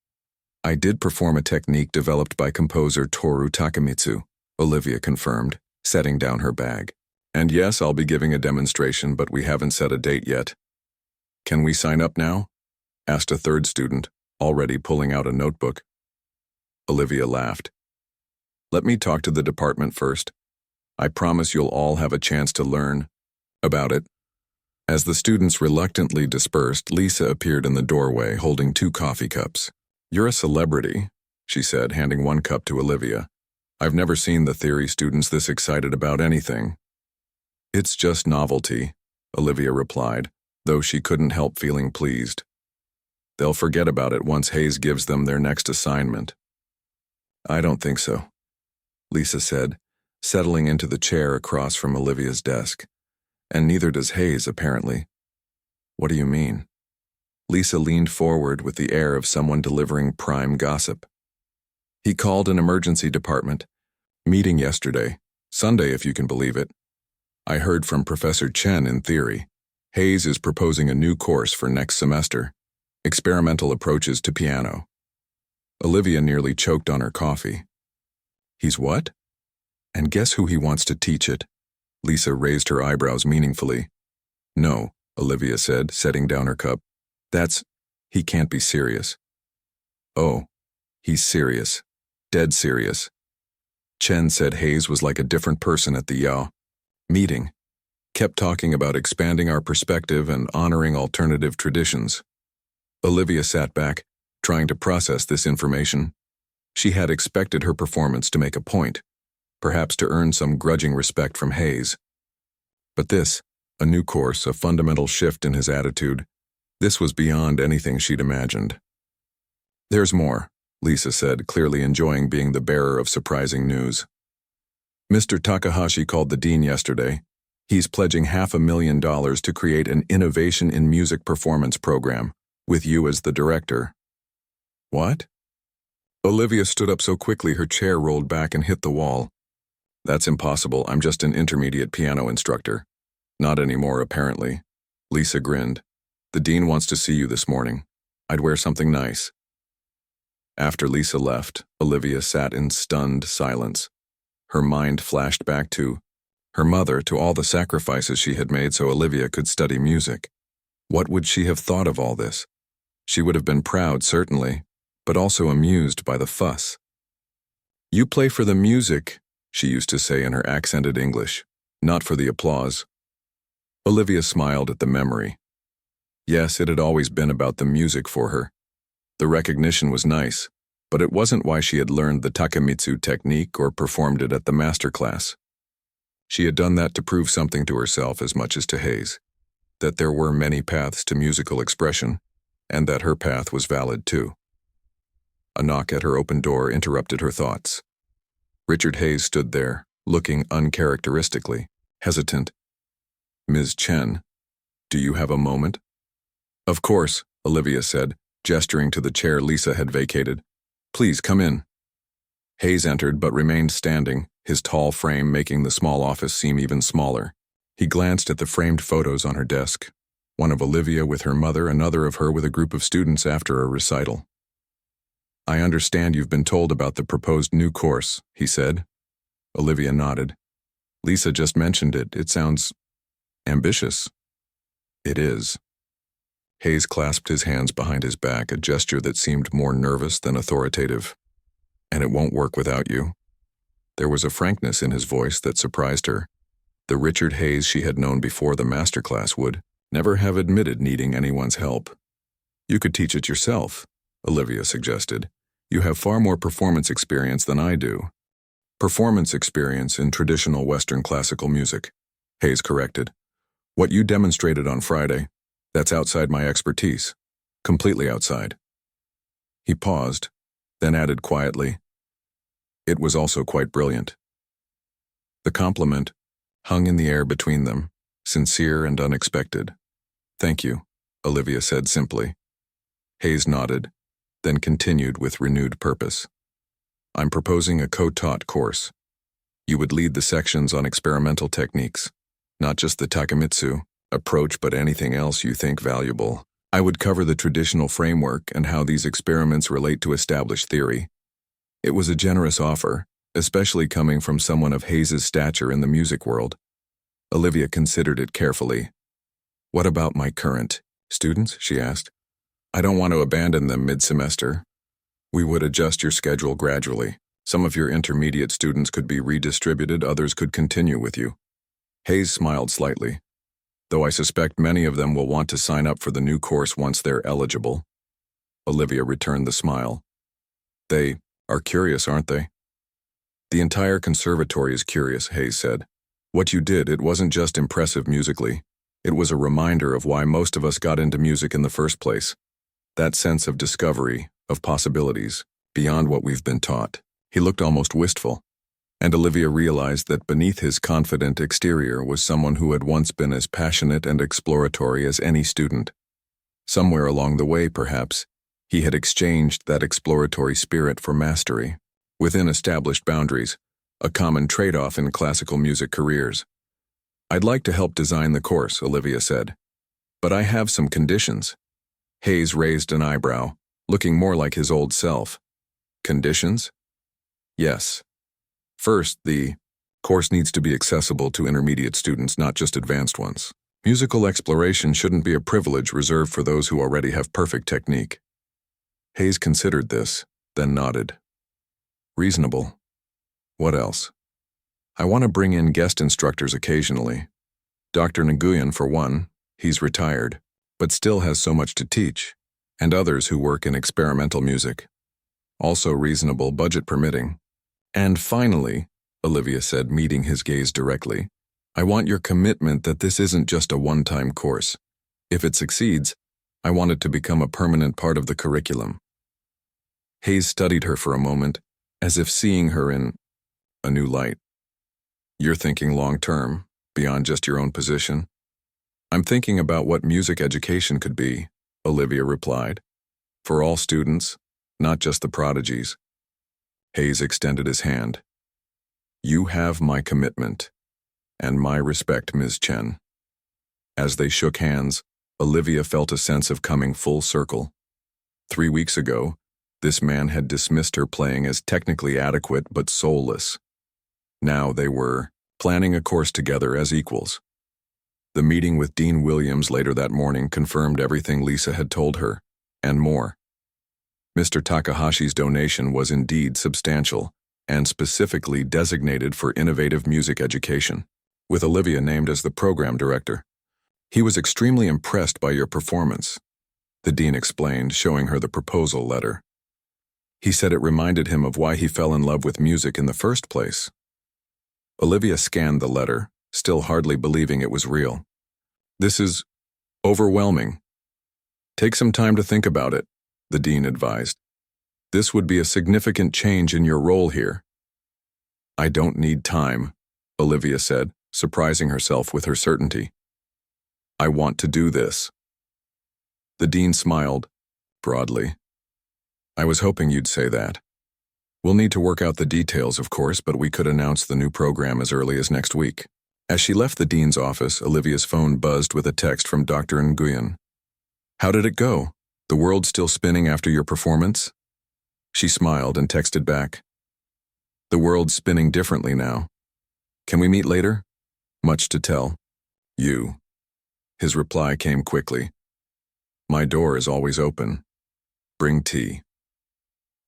"I did perform a technique developed by composer Toru Takemitsu," Olivia confirmed, setting down her bag. "And yes, I'll be giving a demonstration, but we haven't set a date yet." "Can we sign up now?" asked a third student, already pulling out a notebook. Olivia laughed. "Let me talk to the department first. I promise you'll all have a chance to learn about it." As the students reluctantly dispersed, Lisa appeared in the doorway holding 2 coffee cups. "You're a celebrity," she said, handing one cup to Olivia. "I've never seen the theory students this excited about anything." "It's just novelty," Olivia replied, though she couldn't help feeling pleased. "They'll forget about it once Hayes gives them their next assignment." "I don't think so," Lisa said, settling into the chair across from Olivia's desk. "And neither does Hayes, apparently." "What do you mean?" Lisa leaned forward with the air of someone delivering prime gossip. He called an emergency department. Meeting yesterday. Sunday, if you can believe it. I heard from Professor Chen in theory. Hayes is proposing a new course for next semester. Experimental approaches to piano. Olivia nearly choked on her coffee. He's what? And guess who he wants to teach it? Lisa raised her eyebrows meaningfully. No, Olivia said, setting down her cup. He can't be serious. Oh, he's serious. Dead serious. Chen said Hayes was like a different person at the Yao meeting. Kept talking about expanding our perspective and honoring alternative traditions. Olivia sat back, trying to process this information. She had expected her performance to make a point, perhaps to earn some grudging respect from Hayes. But this, a new course, a fundamental shift in his attitude, this was beyond anything she'd imagined. There's more, Lisa said, clearly enjoying being the bearer of surprising news. Mr. Takahashi called the dean yesterday. He's pledging $500,000 to create an innovation in music performance program, with you as the director. What? Olivia stood up so quickly her chair rolled back and hit the wall. That's impossible, I'm just an intermediate piano instructor. Not anymore, apparently. Lisa grinned. The dean wants to see you this morning. I'd wear something nice. After Lisa left, Olivia sat in stunned silence. Her mind flashed back to her mother, to all the sacrifices she had made so Olivia could study music. What would she have thought of all this? She would have been proud, certainly, but also amused by the fuss. You play for the music, she used to say in her accented English, not for the applause. Olivia smiled at the memory. Yes, it had always been about the music for her. The recognition was nice, but it wasn't why she had learned the Takemitsu technique or performed it at the master class. She had done that to prove something to herself as much as to Hayes, that there were many paths to musical expression, and that her path was valid too. A knock at her open door interrupted her thoughts. Richard Hayes stood there, looking uncharacteristically hesitant. Ms. Chen, do you have a moment? Of course, Olivia said, gesturing to the chair Lisa had vacated. Please come in. Hayes entered but remained standing, his tall frame making the small office seem even smaller. He glanced at the framed photos on her desk, one of Olivia with her mother, another of her with a group of students after a recital. I understand you've been told about the proposed new course, he said. Olivia nodded. Lisa just mentioned it. It sounds ambitious. It is. Hayes clasped his hands behind his back, a gesture that seemed more nervous than authoritative. And it won't work without you. There was a frankness in his voice that surprised her. The Richard Hayes she had known before the masterclass would never have admitted needing anyone's help. You could teach it yourself, Olivia suggested. You have far more performance experience than I do. Performance experience in traditional Western classical music, Hayes corrected. What you demonstrated on Friday, that's outside my expertise. Completely outside. He paused, then added quietly, it was also quite brilliant. The compliment hung in the air between them, sincere and unexpected. Thank you, Olivia said simply. Hayes nodded, then continued with renewed purpose. I'm proposing a co-taught course. You would lead the sections on experimental techniques, not just the Takemitsu approach but anything else you think valuable. I would cover the traditional framework and how these experiments relate to established theory. It was a generous offer, especially coming from someone of Hayes's stature in the music world. Olivia considered it carefully. What about my current students? She asked. I don't want to abandon them mid-semester. We would adjust your schedule gradually. Some of your intermediate students could be redistributed, others could continue with you. Hayes smiled slightly. Though I suspect many of them will want to sign up for the new course once they're eligible. Olivia returned the smile. They are curious, aren't they? The entire conservatory is curious, Hayes said. What you did, it wasn't just impressive musically. It was a reminder of why most of us got into music in the first place. That sense of discovery, of possibilities, beyond what we've been taught. He looked almost wistful. And Olivia realized that beneath his confident exterior was someone who had once been as passionate and exploratory as any student. Somewhere along the way, perhaps, he had exchanged that exploratory spirit for mastery, within established boundaries, a common trade-off in classical music careers. "I'd like to help design the course," Olivia said. "But I have some conditions." Hayes raised an eyebrow, looking more like his old self. "Conditions?" "Yes. First, the course needs to be accessible to intermediate students, not just advanced ones. Musical exploration shouldn't be a privilege reserved for those who already have perfect technique." Hayes considered this, then nodded. "Reasonable. What else?" "I want to bring in guest instructors occasionally. Dr. Nguyen, for one. He's retired, but still has so much to teach, and others who work in experimental music. Also reasonable, budget permitting. And finally," Olivia said, meeting his gaze directly, "I want your commitment that this isn't just a one-time course. If it succeeds, I want it to become a permanent part of the curriculum." Hayes studied her for a moment, as if seeing her in a new light. "You're thinking long-term, beyond just your own position?" "I'm thinking about what music education could be," Olivia replied. "For all students, not just the prodigies." Hayes extended his hand. "You have my commitment, and my respect, Ms. Chen." As they shook hands, Olivia felt a sense of coming full circle. 3 weeks ago, this man had dismissed her playing as technically adequate but soulless. Now they were planning a course together as equals. The meeting with Dean Williams later that morning confirmed everything Lisa had told her, and more. Mr. Takahashi's donation was indeed substantial, and specifically designated for innovative music education, with Olivia named as the program director. "He was extremely impressed by your performance," the dean explained, showing her the proposal letter. "He said it reminded him of why he fell in love with music in the first place." Olivia scanned the letter, still hardly believing it was real. "This is overwhelming. Take some time to think about it," the dean advised. "This would be a significant change in your role here." "I don't need time," Olivia said, surprising herself with her certainty. "I want to do this." The dean smiled, broadly. "I was hoping you'd say that. We'll need to work out the details, of course, but we could announce the new program as early as next week." As she left the dean's office, Olivia's phone buzzed with a text from Dr. Nguyen. "How did it go? The world still spinning after your performance?" She smiled and texted back. "The world's spinning differently now. Can we meet later? Much to tell. You." His reply came quickly. "My door is always open. Bring tea."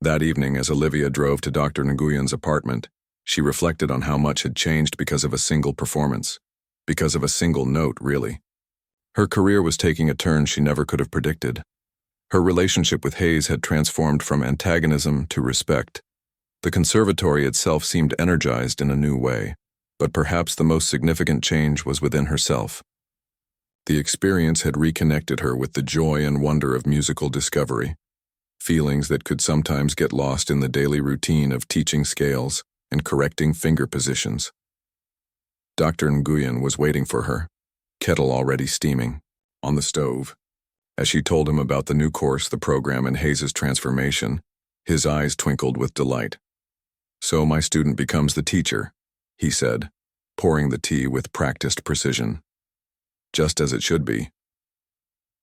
That evening, as Olivia drove to Dr. Nguyen's apartment, she reflected on how much had changed because of a single performance. Because of a single note, really. Her career was taking a turn she never could have predicted. Her relationship with Hayes had transformed from antagonism to respect. The conservatory itself seemed energized in a new way, but perhaps the most significant change was within herself. The experience had reconnected her with the joy and wonder of musical discovery, feelings that could sometimes get lost in the daily routine of teaching scales and correcting finger positions. Dr. Nguyen was waiting for her, kettle already steaming, on the stove. As she told him about the new course, the program, and Hayes's transformation, his eyes twinkled with delight. "So my student becomes the teacher," he said, pouring the tea with practiced precision. "Just as it should be."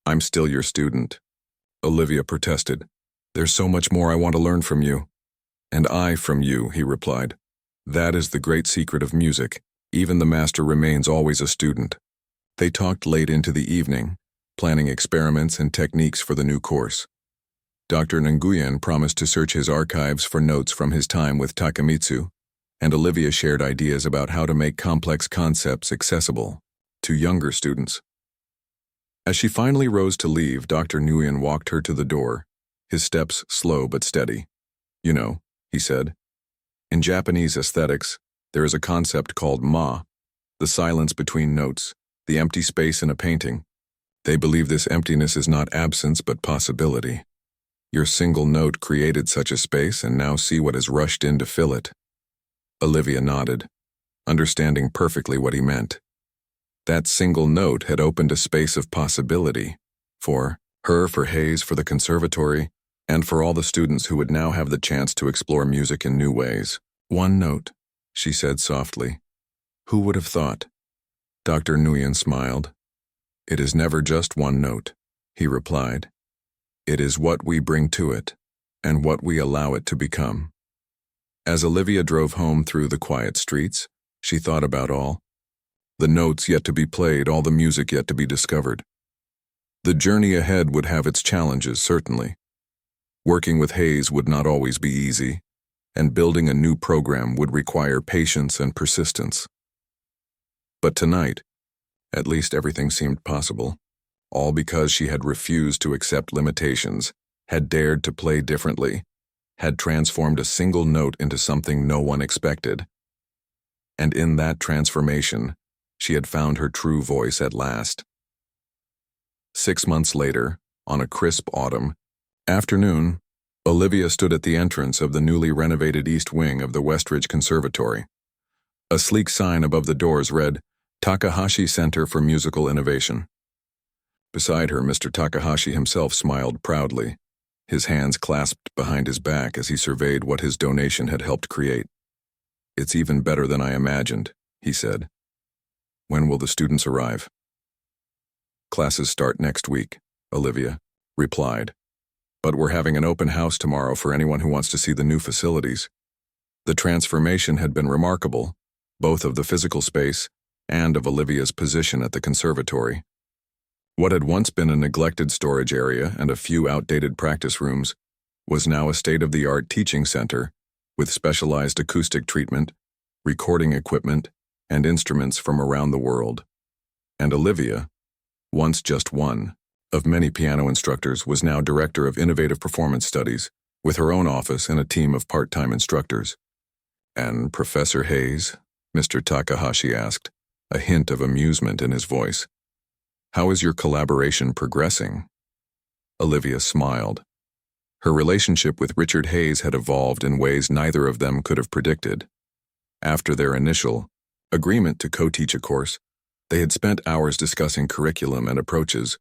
"I'm still your student," Olivia protested. "There's so much more I want to learn from you." "And I from you," he replied. "That is the great secret of music. Even the master remains always a student." They talked late into the evening, planning experiments and techniques for the new course. Dr. Nguyen promised to search his archives for notes from his time with Takemitsu, and Olivia shared ideas about how to make complex concepts accessible to younger students. As she finally rose to leave, Dr. Nguyen walked her to the door, his steps slow but steady. "You know," he said, "in Japanese aesthetics, there is a concept called ma, the silence between notes, the empty space in a painting. They believe this emptiness is not absence but possibility. Your single note created such a space, and now see what has rushed in to fill it." Olivia nodded, understanding perfectly what he meant. That single note had opened a space of possibility for Her for Hayes, for the conservatory, and for all the students who would now have the chance to explore music in new ways. "One note," she said softly. "Who would have thought?" Dr. Nguyen smiled. "It is never just one note," he replied. "It is what we bring to it, and what we allow it to become." As Olivia drove home through the quiet streets, she thought about all the notes yet to be played, all the music yet to be discovered. The journey ahead would have its challenges, certainly. Working with Hayes would not always be easy, and building a new program would require patience and persistence. But tonight, at least everything seemed possible, all because she had refused to accept limitations, had dared to play differently, had transformed a single note into something no one expected. And in that transformation, she had found her true voice at last. 6 months later, on a crisp autumn afternoon, Olivia stood at the entrance of the newly renovated east wing of the Westridge Conservatory. A sleek sign above the doors read, "Takahashi Center for Musical Innovation." Beside her, Mr. Takahashi himself smiled proudly, his hands clasped behind his back as he surveyed what his donation had helped create. "It's even better than I imagined," he said. "When will the students arrive?" "Classes start next week," Olivia replied. "But we're having an open house tomorrow for anyone who wants to see the new facilities." The transformation had been remarkable, both of the physical space and of Olivia's position at the conservatory. What had once been a neglected storage area and a few outdated practice rooms was now a state-of-the-art teaching center with specialized acoustic treatment, recording equipment, and instruments from around the world. And Olivia, once just one of many piano instructors, was now director of innovative performance studies, with her own office and a team of part-time instructors. "And Professor Hayes?" Mr. Takahashi asked, a hint of amusement in his voice. "How is your collaboration progressing?" Olivia smiled. Her relationship with Richard Hayes had evolved in ways neither of them could have predicted. After their initial agreement to co-teach a course, they had spent hours discussing curriculum and approaches,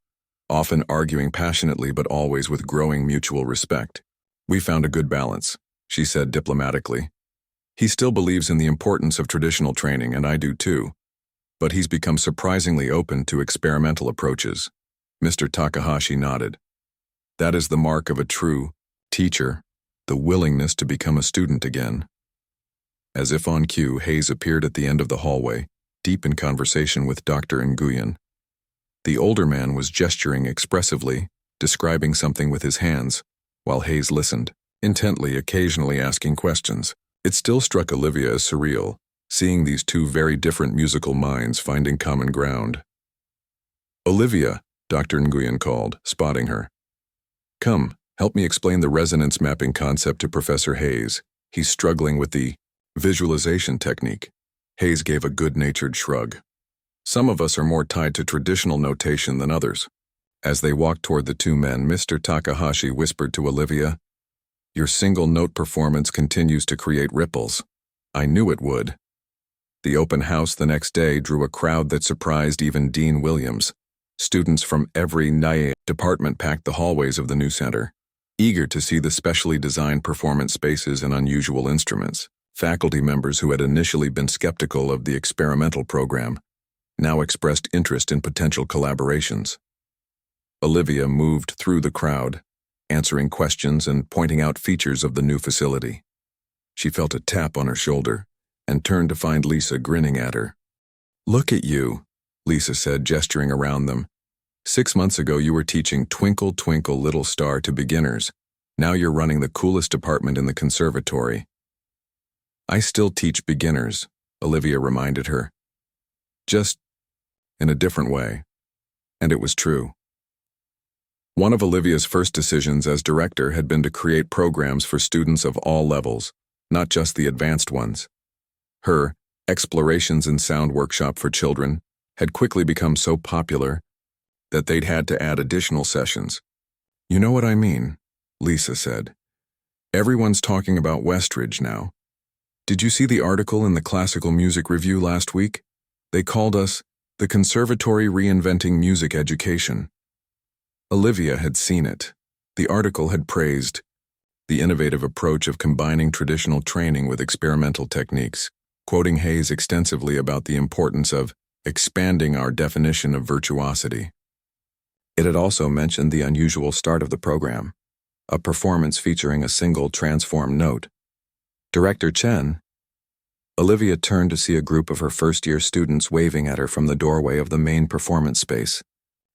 often arguing passionately but always with growing mutual respect. "We found a good balance," she said diplomatically. "He still believes in the importance of traditional training, and I do too, but he's become surprisingly open to experimental approaches." Mr. Takahashi nodded. "That is the mark of a true teacher, the willingness to become a student again." As if on cue, Hayes appeared at the end of the hallway, deep in conversation with Dr. Nguyen. The older man was gesturing expressively, describing something with his hands, while Hayes listened, intently, occasionally asking questions. It still struck Olivia as surreal, seeing these two very different musical minds finding common ground. "Olivia," Dr. Nguyen called, spotting her. "Come, help me explain the resonance mapping concept to Professor Hayes. He's struggling with the visualization technique." Hayes gave a good-natured shrug. "Some of us are more tied to traditional notation than others." As they walked toward the two men, Mr. Takahashi whispered to Olivia, "Your single-note performance continues to create ripples. I knew it would." The open house the next day drew a crowd that surprised even Dean Williams. Students from every NIA department packed the hallways of the new center, eager to see the specially designed performance spaces and unusual instruments. Faculty members who had initially been skeptical of the experimental program now expressed interest in potential collaborations. Olivia moved through the crowd, answering questions and pointing out features of the new facility. She felt a tap on her shoulder and turned to find Lisa grinning at her. "Look at you," Lisa said, gesturing around them. "6 months ago you were teaching Twinkle, Twinkle, Little Star to beginners. Now you're running the coolest department in the conservatory." "I still teach beginners," Olivia reminded her. "Just in a different way." And it was true. One of Olivia's first decisions as director had been to create programs for students of all levels, not just the advanced ones. Her Explorations in Sound workshop for children had quickly become so popular that they'd had to add additional sessions. "You know what I mean," Lisa said. "Everyone's talking about Westridge now. Did you see the article in the Classical Music Review last week? They called us the Conservatory Reinventing Music Education." Olivia had seen it. The article had praised the innovative approach of combining traditional training with experimental techniques, quoting Hayes extensively about the importance of expanding our definition of virtuosity. It had also mentioned the unusual start of the program, a performance featuring a single transform note. Director Chen. Olivia turned to see a group of her first-year students waving at her from the doorway of the main performance space,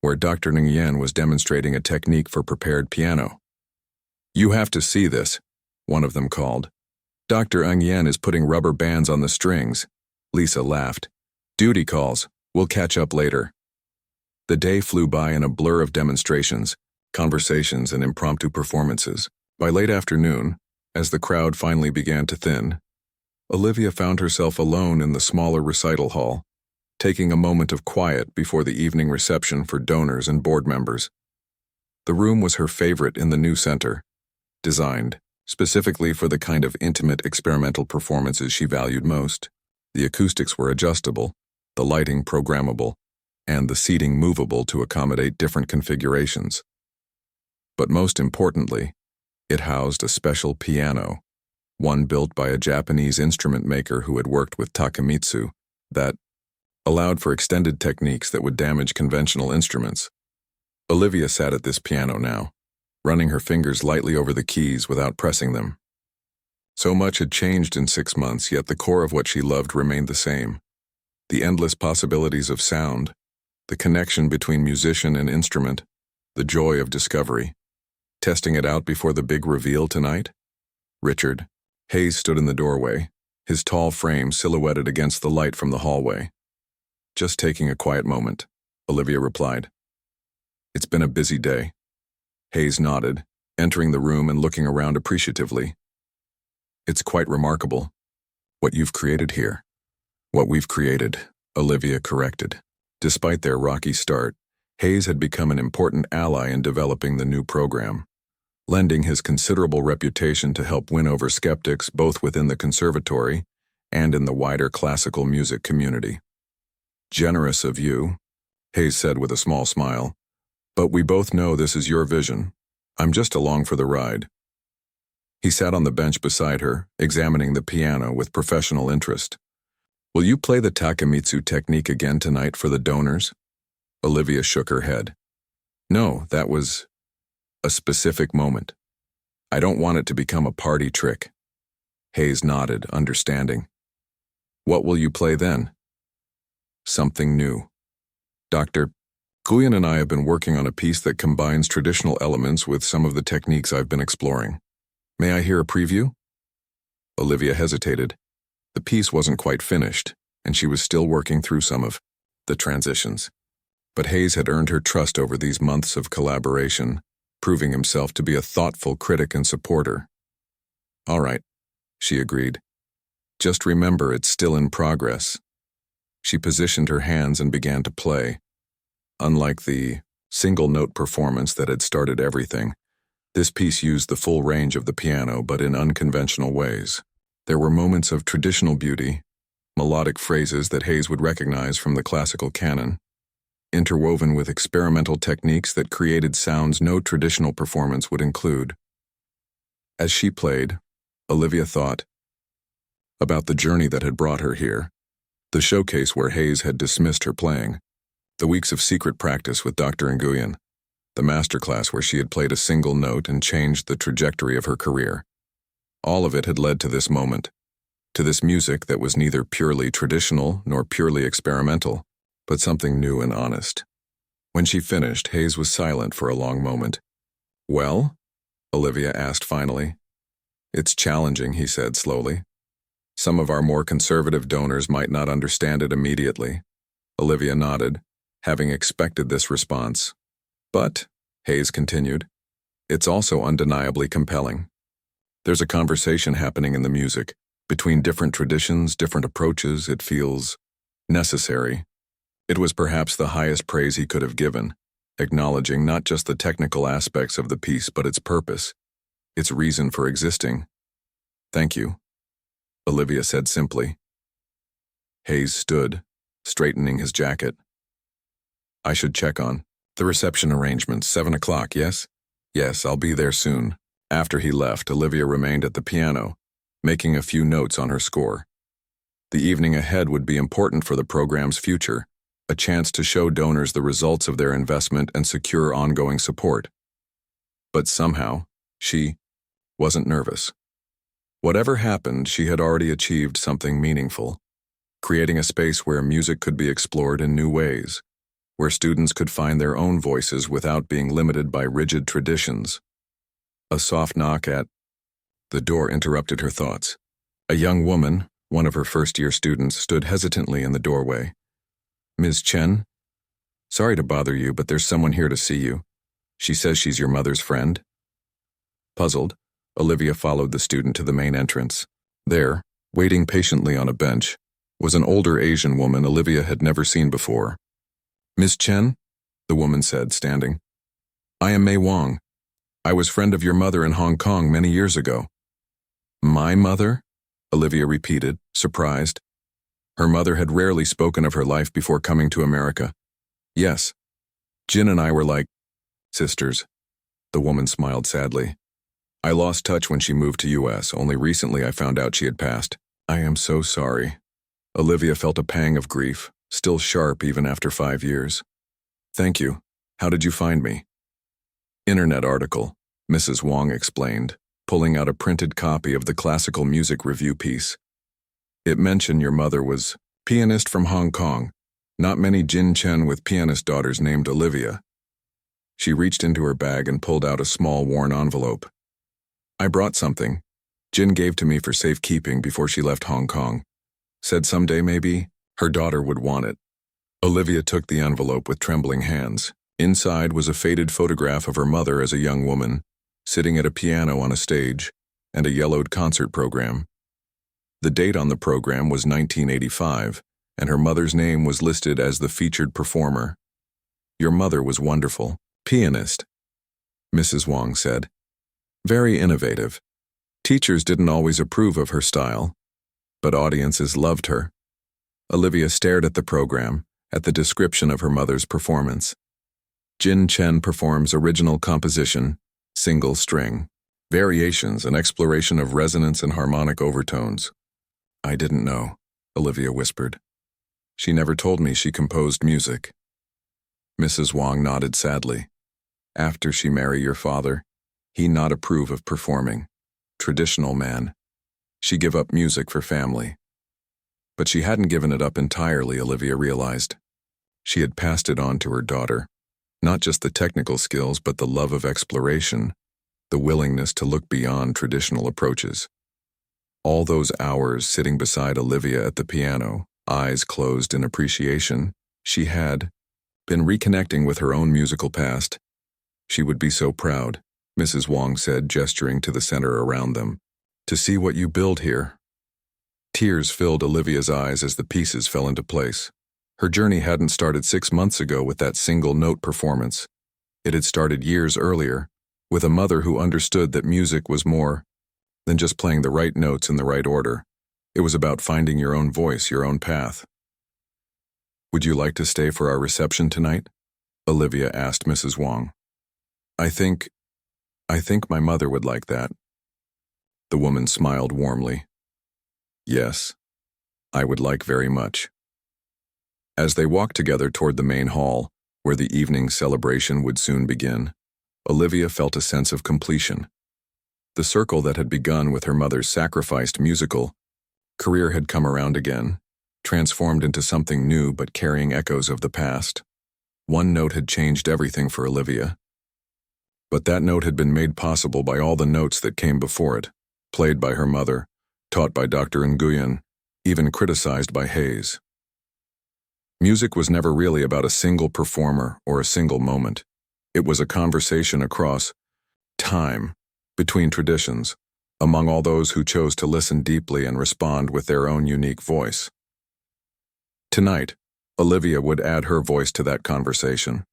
where Dr. Nguyen was demonstrating a technique for prepared piano. "You have to see this," one of them called. "Dr. Nguyen is putting rubber bands on the strings." Lisa laughed. "Duty calls. We'll catch up later." The day flew by in a blur of demonstrations, conversations, and impromptu performances. By late afternoon, as the crowd finally began to thin, Olivia found herself alone in the smaller recital hall, taking a moment of quiet before the evening reception for donors and board members. The room was her favorite in the new center, designed specifically for the kind of intimate experimental performances she valued most. The acoustics were adjustable, the lighting programmable, and the seating movable to accommodate different configurations. But most importantly, it housed a special piano, one built by a Japanese instrument maker who had worked with Takemitsu, that allowed for extended techniques that would damage conventional instruments. Olivia sat at this piano now, running her fingers lightly over the keys without pressing them. So much had changed in 6 months, yet the core of what she loved remained the same. The endless possibilities of sound, the connection between musician and instrument, the joy of discovery. Testing it out before the big reveal tonight? Richard. Hayes stood in the doorway, his tall frame silhouetted against the light from the hallway. "Just taking a quiet moment," Olivia replied. "It's been a busy day." Hayes nodded, entering the room and looking around appreciatively. "It's quite remarkable, what you've created here." "What we've created," Olivia corrected. Despite their rocky start, Hayes had become an important ally in developing the new program, lending his considerable reputation to help win over skeptics both within the conservatory and in the wider classical music community. "Generous of you," Hayes said with a small smile, "but we both know this is your vision. I'm just along for the ride." He sat on the bench beside her, examining the piano with professional interest. "Will you play the Takemitsu technique again tonight for the donors?" Olivia shook her head. "No, that was a specific moment. I don't want it to become a party trick." Hayes nodded, understanding. "What will you play then?" "Something new. Dr. Nguyen and I have been working on a piece that combines traditional elements with some of the techniques I've been exploring. May I hear a preview?" Olivia hesitated. The piece wasn't quite finished, and she was still working through some of the transitions. But Hayes had earned her trust over these months of collaboration, proving himself to be a thoughtful critic and supporter. "All right," she agreed. "Just remember it's still in progress." She positioned her hands and began to play. Unlike the single-note performance that had started everything, this piece used the full range of the piano, but in unconventional ways. There were moments of traditional beauty, melodic phrases that Hayes would recognize from the classical canon, interwoven with experimental techniques that created sounds no traditional performance would include. As she played, Olivia thought about the journey that had brought her here, the showcase where Hayes had dismissed her playing, the weeks of secret practice with Dr. Nguyen, the masterclass where she had played a single note and changed the trajectory of her career. All of it had led to this moment, to this music that was neither purely traditional nor purely experimental, but something new and honest. When she finished, Hayes was silent for a long moment. "Well?" Olivia asked finally. "It's challenging," he said slowly. "Some of our more conservative donors might not understand it immediately." Olivia nodded, having expected this response. "But," Hayes continued, "it's also undeniably compelling. There's a conversation happening in the music, between different traditions, different approaches. It feels necessary." It was perhaps the highest praise he could have given, acknowledging not just the technical aspects of the piece but its purpose, its reason for existing. "Thank you," Olivia said simply. Hayes stood, straightening his jacket. "I should check on The reception arrangements, 7 o'clock, yes? Yes, I'll be there soon. After he left, Olivia remained at the piano, making a few notes on her score. The evening ahead would be important for the program's future, a chance to show donors the results of their investment and secure ongoing support. But somehow, she wasn't nervous. Whatever happened, she had already achieved something meaningful, creating a space where music could be explored in new ways, where students could find their own voices without being limited by rigid traditions. A soft knock at the door interrupted her thoughts. A young woman, one of her first-year students, stood hesitantly in the doorway. Ms. Chen? Sorry to bother you, but there's someone here to see you. She says she's your mother's friend. Puzzled, Olivia followed the student to the main entrance. There, waiting patiently on a bench, was an older Asian woman Olivia had never seen before. Ms. Chen? The woman said, standing. I am Mei Wang. I was friend of your mother in Hong Kong many years ago. My mother? Olivia repeated, surprised. Her mother had rarely spoken of her life before coming to America. Yes. Jin and I were like sisters. The woman smiled sadly. I lost touch when she moved to US. Only recently I found out she had passed. I am so sorry. Olivia felt a pang of grief, still sharp even after 5 years. Thank you. How did you find me? Internet article, Mrs. Wang explained, pulling out a printed copy of the classical music review piece. It mentioned your mother was pianist from Hong Kong. Not many Jin Chen with pianist daughters named Olivia. She reached into her bag and pulled out a small worn envelope. I brought something. Jin gave to me for safekeeping before she left Hong Kong. Said someday maybe her daughter would want it. Olivia took the envelope with trembling hands. Inside was a faded photograph of her mother as a young woman, sitting at a piano on a stage, and a yellowed concert program. The date on the program was 1985, and her mother's name was listed as the featured performer. Your mother was wonderful. Pianist, Mrs. Wang said. Very innovative. Teachers didn't always approve of her style, but audiences loved her. Olivia stared at the program, at the description of her mother's performance. Jin Chen performs original composition, single string, variations and exploration of resonance and harmonic overtones. I didn't know, Olivia whispered. She never told me she composed music. Mrs. Wang nodded sadly. After she marry your father, he not approve of performing. Traditional man. She give up music for family. But she hadn't given it up entirely, Olivia realized. She had passed it on to her daughter. Not just the technical skills, but the love of exploration, the willingness to look beyond traditional approaches. All those hours sitting beside Olivia at the piano, eyes closed in appreciation, she had been reconnecting with her own musical past. She would be so proud, Mrs. Wang said, gesturing to the center around them. To see what you build here. Tears filled Olivia's eyes as the pieces fell into place. Her journey hadn't started 6 months ago with that single-note performance. It had started years earlier, with a mother who understood that music was more than just playing the right notes in the right order. It was about finding your own voice, your own path. Would you like to stay for our reception tonight? Olivia asked Mrs. Wang. I think my mother would like that. The woman smiled warmly. Yes, I would like very much. As they walked together toward the main hall, where the evening celebration would soon begin, Olivia felt a sense of completion. The circle that had begun with her mother's sacrificed musical career had come around again, transformed into something new but carrying echoes of the past. One note had changed everything for Olivia. But that note had been made possible by all the notes that came before it, played by her mother, taught by Dr. Nguyen, even criticized by Hayes. Music was never really about a single performer or a single moment. It was a conversation across time, between traditions, among all those who chose to listen deeply and respond with their own unique voice. Tonight, Olivia would add her voice to that conversation.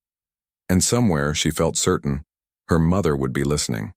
And somewhere, she felt certain, her mother would be listening.